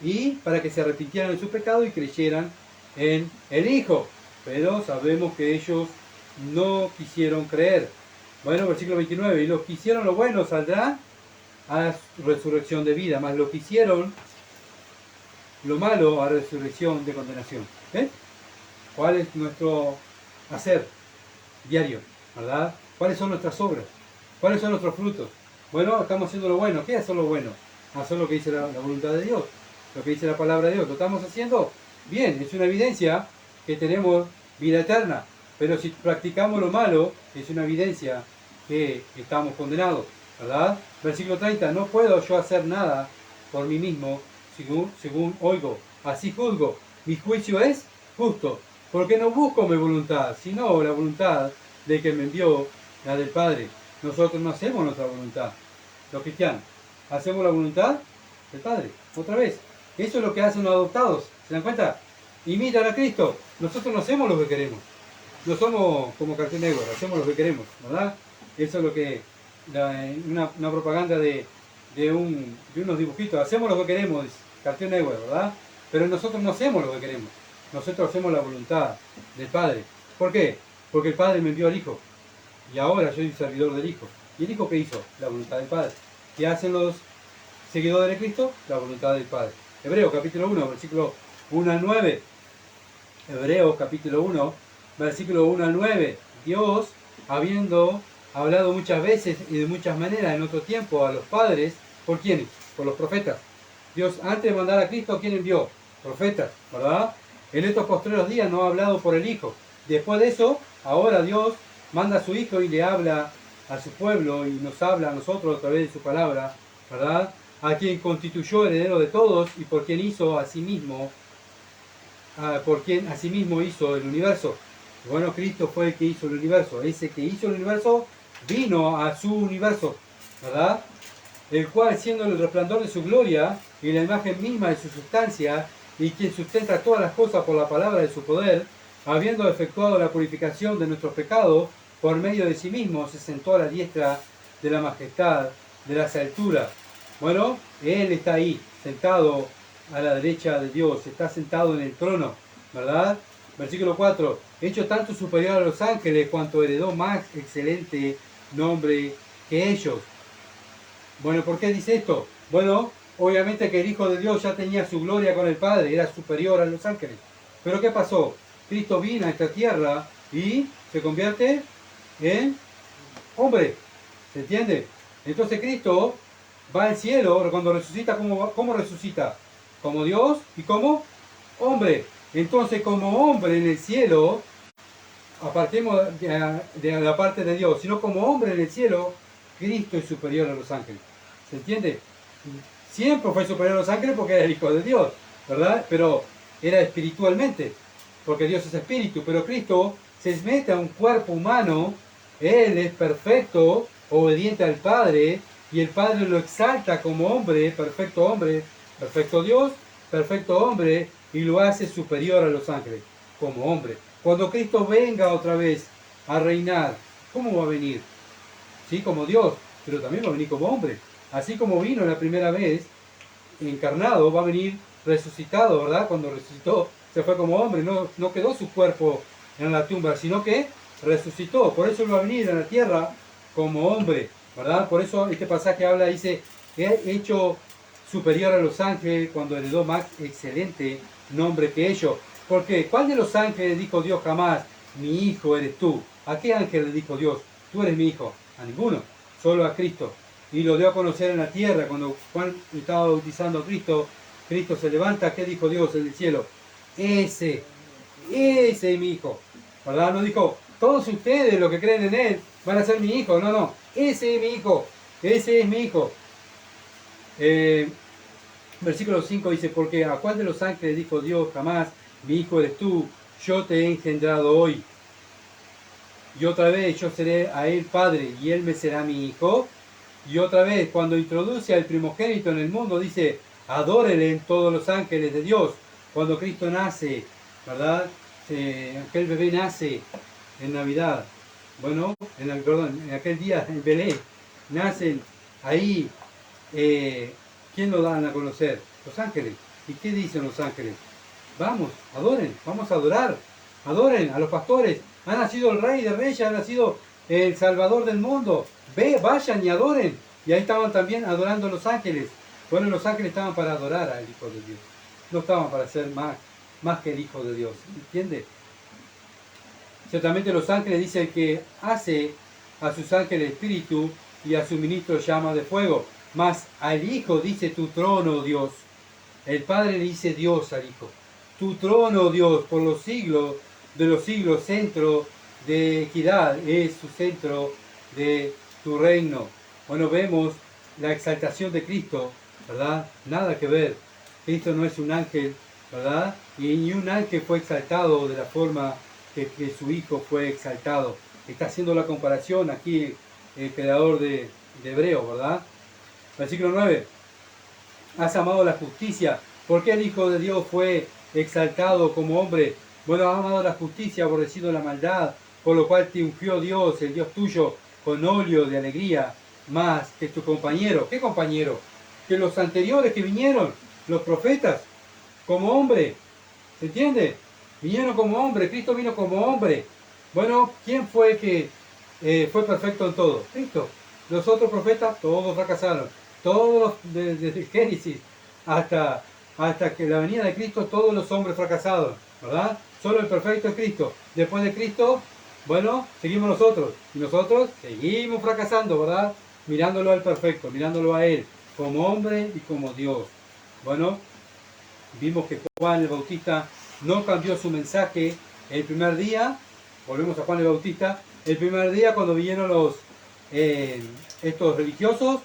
A: y para que se arrepintieran de su pecado y creyeran en el Hijo. Pero sabemos que ellos no quisieron creer. Bueno, versículo 29, y los que hicieron lo bueno saldrán a resurrección de vida, mas los que hicieron lo malo a resurrección de condenación. ¿Ves? ¿Cuál es nuestro hacer diario? ¿Verdad? ¿Cuáles son nuestras obras? ¿Cuáles son nuestros frutos? Bueno, estamos haciendo lo bueno. ¿Qué es hacer lo bueno? Hacer lo que dice la voluntad de Dios, lo que dice la palabra de Dios. ¿Lo estamos haciendo? Bien, es una evidencia que tenemos vida eterna. Pero si practicamos lo malo, es una evidencia que estamos condenados. ¿Verdad? Versículo 30, no puedo yo hacer nada por mí mismo, según oigo. Así juzgo. Mi juicio es justo, porque no busco mi voluntad, sino la voluntad de que me envió, la del Padre. Nosotros no hacemos nuestra voluntad. Los cristianos hacemos la voluntad del Padre. Otra vez, eso es lo que hacen los adoptados. ¿Se dan cuenta? Imitan a Cristo. Nosotros no hacemos lo que queremos. No somos como Cartoon Network, hacemos lo que queremos, ¿verdad? Eso es lo que una propaganda de unos dibujitos. Hacemos lo que queremos, Cartoon Network, ¿verdad? Pero nosotros no hacemos lo que queremos. Nosotros hacemos la voluntad del Padre. ¿Por qué? Porque el Padre me envió al Hijo. Y ahora yo soy servidor del Hijo. ¿Y el Hijo qué hizo? La voluntad del Padre. ¿Qué hacen los seguidores de Cristo? La voluntad del Padre. Hebreos capítulo 1, versículo 1 al 9. Hebreos capítulo 1, versículo 1 al 9. Dios, habiendo hablado muchas veces y de muchas maneras en otro tiempo a los padres, ¿por quiénes? Por los profetas. Dios, antes de mandar a Cristo, ¿quién envió? Profetas, ¿verdad? En estos postreros días no ha hablado por el Hijo. Después de eso, ahora Dios manda a su Hijo y le habla a su pueblo y nos habla a nosotros a través de su palabra, ¿verdad? A quien constituyó heredero de todos y por quien hizo a sí mismo, por quien a sí mismo hizo el universo. Bueno, Cristo fue el que hizo el universo. Ese que hizo el universo vino a su universo, ¿verdad? El cual, siendo el resplandor de su gloria y la imagen misma de su sustancia, y quien sustenta todas las cosas por la palabra de su poder, habiendo efectuado la purificación de nuestros pecados, por medio de sí mismo se sentó a la diestra de la majestad, de las alturas. Bueno, Él está ahí, sentado a la derecha de Dios, está sentado en el trono, ¿verdad? Versículo 4, hecho tanto superior a los ángeles cuanto heredó más excelente nombre que ellos. Bueno, ¿por qué dice esto? Bueno, obviamente que el Hijo de Dios ya tenía su gloria con el Padre, era superior a los ángeles. Pero ¿qué pasó? Cristo vino a esta tierra y se convierte en hombre. ¿Se entiende? Entonces Cristo va al cielo, cuando resucita, ¿cómo resucita? Como Dios y como hombre. Entonces, como hombre en el cielo, apartemos de la parte de Dios, sino como hombre en el cielo, Cristo es superior a los ángeles. ¿Se entiende? Siempre fue superior a los ángeles porque era el Hijo de Dios, ¿verdad? Pero era espiritualmente, porque Dios es espíritu, pero Cristo se mete a un cuerpo humano, Él es perfecto, obediente al Padre, y el Padre lo exalta como hombre, perfecto Dios, perfecto hombre, y lo hace superior a los ángeles, como hombre. Cuando Cristo venga otra vez a reinar, ¿cómo va a venir? Sí, como Dios, pero también va a venir como hombre. Así como vino la primera vez, encarnado, va a venir resucitado, ¿verdad? Cuando resucitó, se fue como hombre, no quedó su cuerpo en la tumba, sino que resucitó. Por eso va a venir a la tierra como hombre, ¿verdad? Por eso este pasaje habla, dice, he hecho superior a los ángeles cuando heredó más excelente nombre que ellos. Porque ¿cuál de los ángeles dijo Dios jamás, mi hijo eres tú? ¿A qué ángel le dijo Dios, tú eres mi hijo? A ninguno, solo a Cristo. Y lo dio a conocer en la tierra. Cuando Juan estaba bautizando a Cristo, Cristo se levanta. ¿Qué dijo Dios en el cielo? Ese es mi hijo, ¿verdad? No dijo, todos ustedes los que creen en Él van a ser mi hijo. No, ese es mi hijo, ese es mi hijo. Versículo 5 dice, porque ¿a cuál de los ángeles dijo Dios jamás, mi hijo eres tú, yo te he engendrado hoy? Y otra vez yo seré a él padre y él me será mi hijo. Y otra vez cuando introduce al primogénito en el mundo dice, adórele en todos los ángeles de Dios. Cuando Cristo nace, ¿verdad? Aquel bebé nace en Navidad. Bueno, en aquel día en Belén nacen ahí. ¿Quién lo dan a conocer? Los ángeles. ¿Y qué dicen los ángeles? Vamos, adoren, vamos a adorar. Adoren a los pastores. Ha nacido el Rey de Reyes, ha nacido el Salvador del mundo. Vayan y adoren. Y ahí estaban también adorando los ángeles. Bueno, los ángeles estaban para adorar al Hijo de Dios. No estaban para ser más que el Hijo de Dios. ¿Entiende? Ciertamente los ángeles dicen que hace a sus ángeles espíritu y a su ministro llama de fuego. Mas al Hijo dice tu trono, Dios. El Padre le dice Dios al Hijo. Tu trono, Dios, por los siglos de los siglos, centro de equidad, es su centro de tu reino. Bueno, vemos la exaltación de Cristo, ¿verdad? Nada que ver. Cristo no es un ángel, ¿verdad? Y ni un ángel fue exaltado de la forma que su Hijo fue exaltado. Está haciendo la comparación aquí el creador de Hebreos, ¿verdad? Versículo 9. Has amado la justicia. ¿Por qué el Hijo de Dios fue exaltado como hombre? Bueno, has amado la justicia, aborrecido la maldad, por lo cual te ungió Dios, el Dios tuyo, con óleo de alegría, más que tu compañero. ¿Qué compañero? Que los anteriores que vinieron, los profetas, como hombre. ¿Se entiende? Vinieron como hombre, Cristo vino como hombre. Bueno, ¿quién fue que fue perfecto en todo? Cristo. Los otros profetas, todos fracasaron. Todos, desde Génesis hasta que la venida de Cristo, todos los hombres fracasados, ¿verdad? Solo el perfecto es Cristo. Después de Cristo, bueno, seguimos nosotros. Y nosotros seguimos fracasando, ¿verdad? Mirándolo al perfecto, mirándolo a Él, como hombre y como Dios. Bueno, vimos que Juan el Bautista no cambió su mensaje el primer día. Volvemos a Juan el Bautista. El primer día cuando vinieron estos religiosos,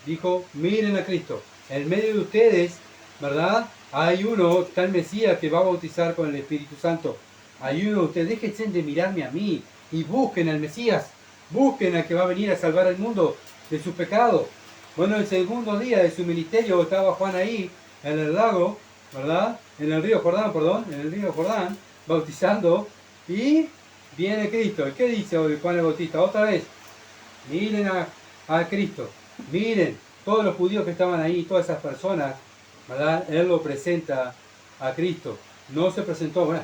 A: dijo, miren a Cristo. En medio de ustedes, ¿verdad? Hay uno, está el Mesías que va a bautizar con el Espíritu Santo. Hay uno de ustedes, déjense de mirarme a mí y busquen al Mesías. Busquen al que va a venir a salvar al mundo de sus pecados. Bueno, el segundo día de su ministerio estaba Juan ahí, en el lago, ¿verdad? En el río Jordán, bautizando, y viene Cristo. ¿Qué dice hoy Juan el Bautista? Otra vez, miren a Cristo, miren, todos los judíos que estaban ahí, todas esas personas, ¿verdad? Él lo presenta a Cristo. No se presentó, bueno,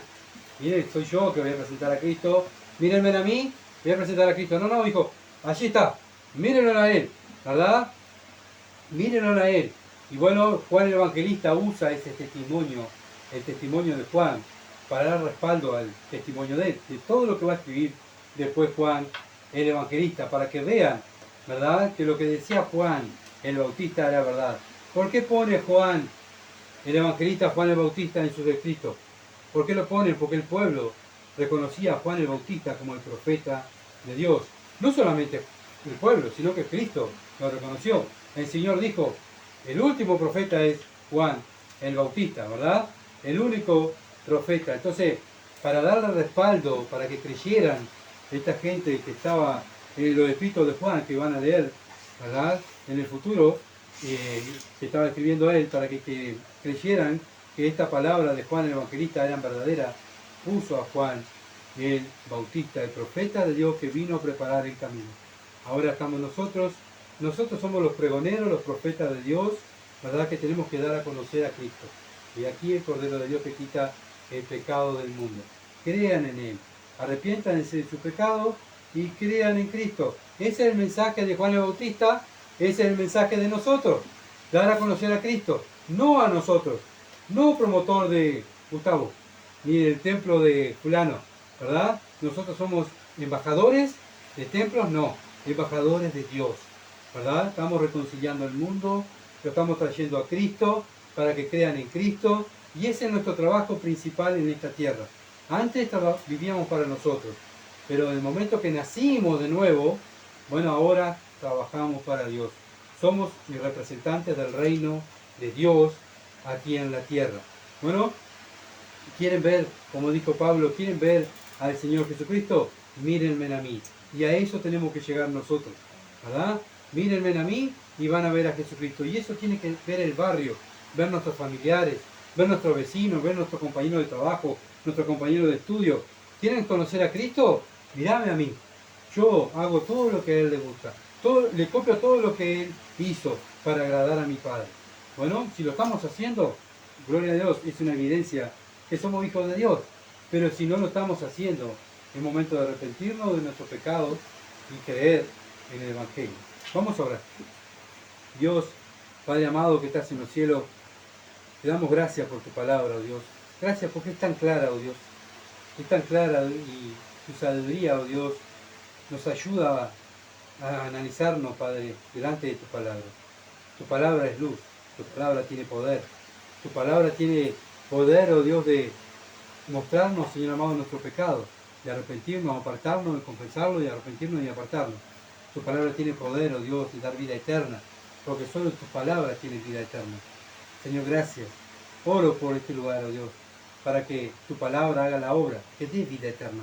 A: miren, soy yo que voy a presentar a Cristo, mírenme a mí, voy a presentar a Cristo. No, dijo, allí está, mírenlo a Él, ¿verdad? Mírenlo a Él. Y bueno, Juan el Evangelista usa ese testimonio, el testimonio de Juan, para dar respaldo al testimonio de él, de todo lo que va a escribir después Juan el Evangelista, para que vean, ¿verdad?, que lo que decía Juan el Bautista era verdad. ¿Por qué pone Juan el Evangelista, Juan el Bautista en sus escritos? ¿Por qué lo ponen? Porque el pueblo reconocía a Juan el Bautista como el profeta de Dios. No solamente el pueblo, sino que Cristo lo reconoció. El Señor dijo, el último profeta es Juan el Bautista, ¿verdad? El único profeta. Entonces, para darle respaldo, para que creyeran esta gente que estaba en los escritos de Juan, que van a leer, ¿verdad?, en el futuro, que estaba escribiendo él, para que creyeran que esta palabra de Juan el Evangelista eran verdaderas, puso a Juan el Bautista, el profeta de Dios que vino a preparar el camino. Ahora estamos nosotros somos los pregoneros, los profetas de Dios, ¿verdad?, que tenemos que dar a conocer a Cristo. Y aquí el Cordero de Dios que quita el pecado del mundo. Crean en Él, arrepiéntanse de su pecado y crean en Cristo. Ese es el mensaje de Juan el Bautista, ese es el mensaje de nosotros, dar a conocer a Cristo, no a nosotros, no promotor de Gustavo, ni del templo de fulano, ¿verdad? Nosotros somos embajadores de templos, no, embajadores de Dios, ¿verdad? Estamos reconciliando el mundo, lo estamos trayendo a Cristo, para que crean en Cristo, y ese es nuestro trabajo principal en esta tierra. Antes vivíamos para nosotros, pero en el momento que nacimos de nuevo, bueno, ahora trabajamos para Dios. Somos los representantes del reino de Dios aquí en la tierra. Bueno, ¿quieren ver, como dijo Pablo, quieren ver al Señor Jesucristo? Mírenme a mí. Y a eso tenemos que llegar nosotros, ¿verdad? Mírenme a mí y van a ver a Jesucristo. Y eso tiene que ver el barrio, ver nuestros familiares, ver nuestros vecinos, ver nuestros compañeros de trabajo, nuestros compañeros de estudio. ¿Quieren conocer a Cristo? Mírame a mí. Yo hago todo lo que a Él le gusta. Le copio todo lo que Él hizo para agradar a mi Padre. Bueno, si lo estamos haciendo, gloria a Dios, es una evidencia que somos hijos de Dios. Pero si no lo estamos haciendo, es momento de arrepentirnos de nuestros pecados y creer en el Evangelio. Vamos a orar. Dios, Padre amado que estás en los cielos, te damos gracias por tu palabra, oh Dios. Gracias porque es tan clara, oh Dios. Es tan clara y tu sabiduría, oh Dios, nos ayuda a analizarnos, Padre, delante de tu palabra. Tu palabra es luz, tu palabra tiene poder. Tu palabra tiene poder, oh Dios, de mostrarnos, Señor amado, nuestro pecado, de arrepentirnos, apartarnos, de confesarlo y arrepentirnos y apartarnos. Tu palabra tiene poder, oh Dios, de dar vida eterna, porque solo tus palabras tienen vida eterna. Señor, gracias. Oro por este lugar, oh Dios, para que tu palabra haga la obra, que dé vida eterna.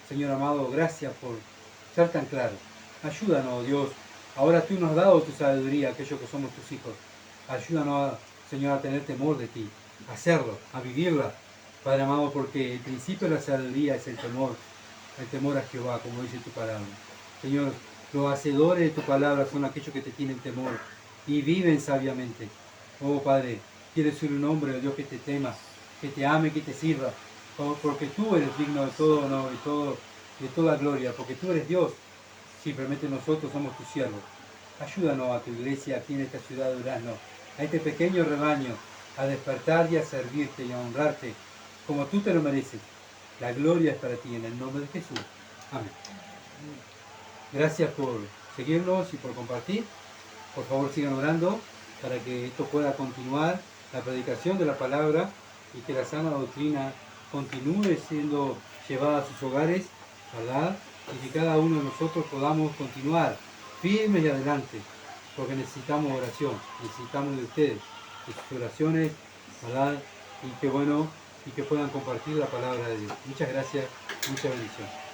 A: Señor amado, gracias por ser tan claro. Ayúdanos, oh Dios. Ahora tú nos has dado tu sabiduría, aquellos que somos tus hijos. Ayúdanos, Señor, a tener temor de ti, a hacerlo, a vivirla. Padre amado, porque el principio de la sabiduría es el temor a Jehová, como dice tu palabra. Señor, los hacedores de tu palabra son aquellos que te tienen temor y viven sabiamente. Oh Padre, quiero ser un hombre, oh Dios, que te tema, que te ame, que te sirva, porque tú eres digno de todo honor y de toda gloria, porque tú eres Dios. Simplemente nosotros somos tus siervos. Ayúdanos a tu iglesia aquí en esta ciudad de Durazno, a este pequeño rebaño, a despertar y a servirte y a honrarte como tú te lo mereces. La gloria es para ti en el nombre de Jesús. Amén. Gracias por seguirnos y por compartir. Por favor, sigan orando para que esto pueda continuar, la predicación de la palabra, y que la sana doctrina continúe siendo llevada a sus hogares, ¿verdad? Y que cada uno de nosotros podamos continuar firmes y adelante, porque necesitamos oración, necesitamos de ustedes, de sus oraciones, ¿verdad? Y que bueno, y que puedan compartir la palabra de Dios. Muchas gracias, mucha bendición.